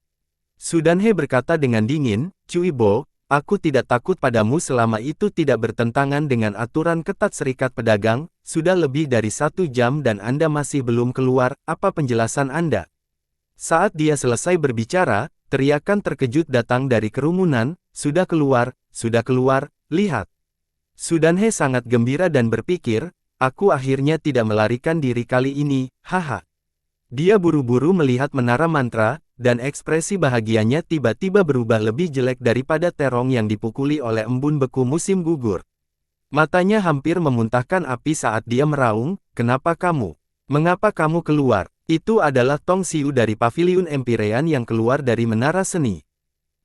Su Danhe berkata dengan dingin, "Cui Bo, aku tidak takut padamu selama itu tidak bertentangan dengan aturan ketat Serikat Pedagang, sudah lebih dari 1 jam dan Anda masih belum keluar, apa penjelasan Anda?" Saat dia selesai berbicara, teriakan terkejut datang dari kerumunan, "Sudah keluar, lihat." Su Danhe sangat gembira dan berpikir, "Aku akhirnya tidak melarikan diri kali ini, haha." Dia buru-buru melihat menara mantra, dan ekspresi bahagianya tiba-tiba berubah lebih jelek daripada terong yang dipukuli oleh embun beku musim gugur. Matanya hampir memuntahkan api saat dia meraung, "Kenapa kamu Mengapa kamu keluar? Itu adalah Tong Xiu dari Paviliun Empyrean yang keluar dari Menara Seni.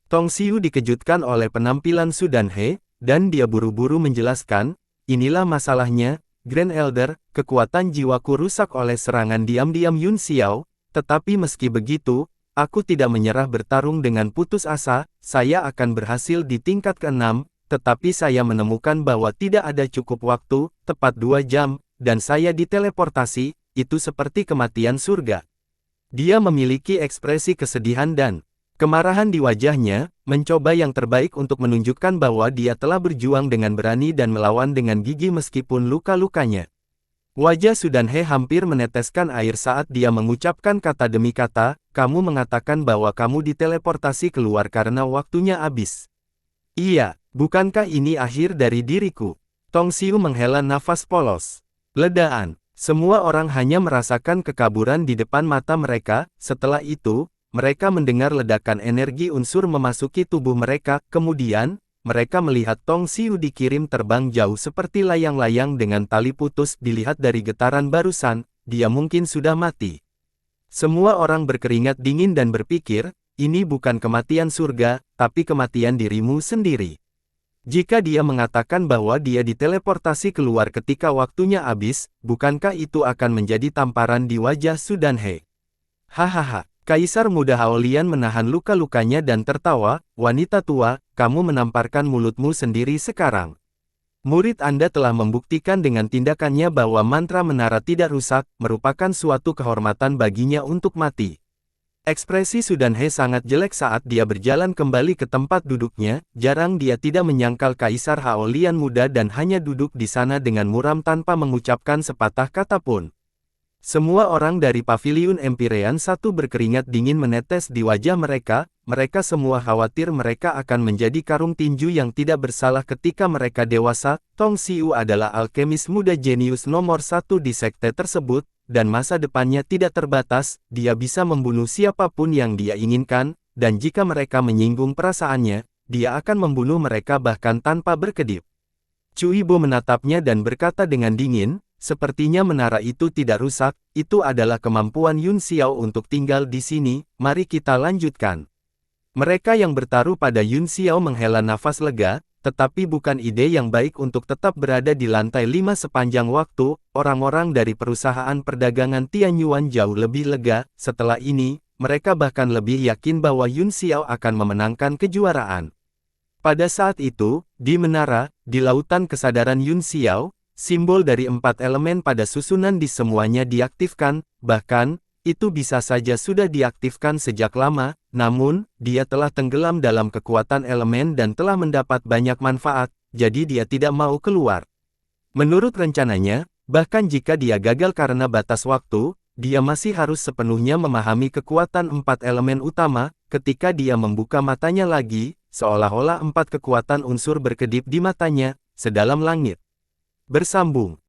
Tong Xiu dikejutkan oleh penampilan Su Danhe, dan dia buru-buru menjelaskan, inilah masalahnya, Grand Elder, kekuatan jiwaku rusak oleh serangan diam-diam Yun Xiao, tetapi meski begitu, aku tidak menyerah bertarung dengan putus asa, saya akan berhasil di tingkat ke-6, tetapi saya menemukan bahwa tidak ada cukup waktu, tepat 2 jam, dan saya diteleportasi, itu seperti kematian surga. Dia memiliki ekspresi kesedihan dan kemarahan di wajahnya, mencoba yang terbaik untuk menunjukkan bahwa dia telah berjuang dengan berani dan melawan dengan gigih meskipun luka-lukanya. Wajah Su Danhe hampir meneteskan air saat dia mengucapkan kata demi kata, kamu mengatakan bahwa kamu diteleportasi keluar karena waktunya habis. Iya, bukankah ini akhir dari diriku? Tong Xiu menghela nafas polos. Ledaan. Semua orang hanya merasakan kekaburan di depan mata mereka, setelah itu, mereka mendengar ledakan energi unsur memasuki tubuh mereka, kemudian, mereka melihat Tong Xiu dikirim terbang jauh seperti layang-layang dengan tali putus dilihat dari getaran barusan, dia mungkin sudah mati. Semua orang berkeringat dingin dan berpikir, ini bukan kematian surga, tapi kematian dirimu sendiri. Jika dia mengatakan bahwa dia diteleportasi keluar ketika waktunya habis, bukankah itu akan menjadi tamparan di wajah Su Danhe? Hahaha, Kaisar Muda Haolian menahan luka-lukanya dan tertawa, wanita tua, kamu menamparkan mulutmu sendiri sekarang. Murid Anda telah membuktikan dengan tindakannya bahwa mantra menara tidak rusak, merupakan suatu kehormatan baginya untuk mati. Ekspresi Su Danhe sangat jelek saat dia berjalan kembali ke tempat duduknya, jarang dia tidak menyangkal Kaisar Haolian muda dan hanya duduk di sana dengan muram tanpa mengucapkan sepatah kata pun. Semua orang dari Paviliun Empyrean satu berkeringat dingin menetes di wajah mereka, mereka semua khawatir mereka akan menjadi karung tinju yang tidak bersalah ketika mereka dewasa. Tong Xiu adalah alkemis muda jenius nomor 1 di sekte tersebut, dan masa depannya tidak terbatas, dia bisa membunuh siapapun yang dia inginkan, dan jika mereka menyinggung perasaannya, dia akan membunuh mereka bahkan tanpa berkedip. Cui Bo menatapnya dan berkata dengan dingin, sepertinya menara itu tidak rusak, itu adalah kemampuan Yun Xiao untuk tinggal di sini, mari kita lanjutkan. Mereka yang bertaruh pada Yun Xiao menghela nafas lega, tetapi bukan ide yang baik untuk tetap berada di lantai 5 sepanjang waktu, orang-orang dari perusahaan perdagangan Tianyuan jauh lebih lega, setelah ini, mereka bahkan lebih yakin bahwa Yun Xiao akan memenangkan kejuaraan. Pada saat itu, di menara, di lautan kesadaran Yun Xiao, simbol dari 4 elemen pada susunan di semuanya diaktifkan, bahkan, itu bisa saja sudah diaktifkan sejak lama, namun, dia telah tenggelam dalam kekuatan elemen dan telah mendapat banyak manfaat, jadi dia tidak mau keluar. Menurut rencananya, bahkan jika dia gagal karena batas waktu, dia masih harus sepenuhnya memahami kekuatan 4 elemen utama, ketika dia membuka matanya lagi, seolah-olah 4 kekuatan unsur berkedip di matanya, sedalam langit. Bersambung.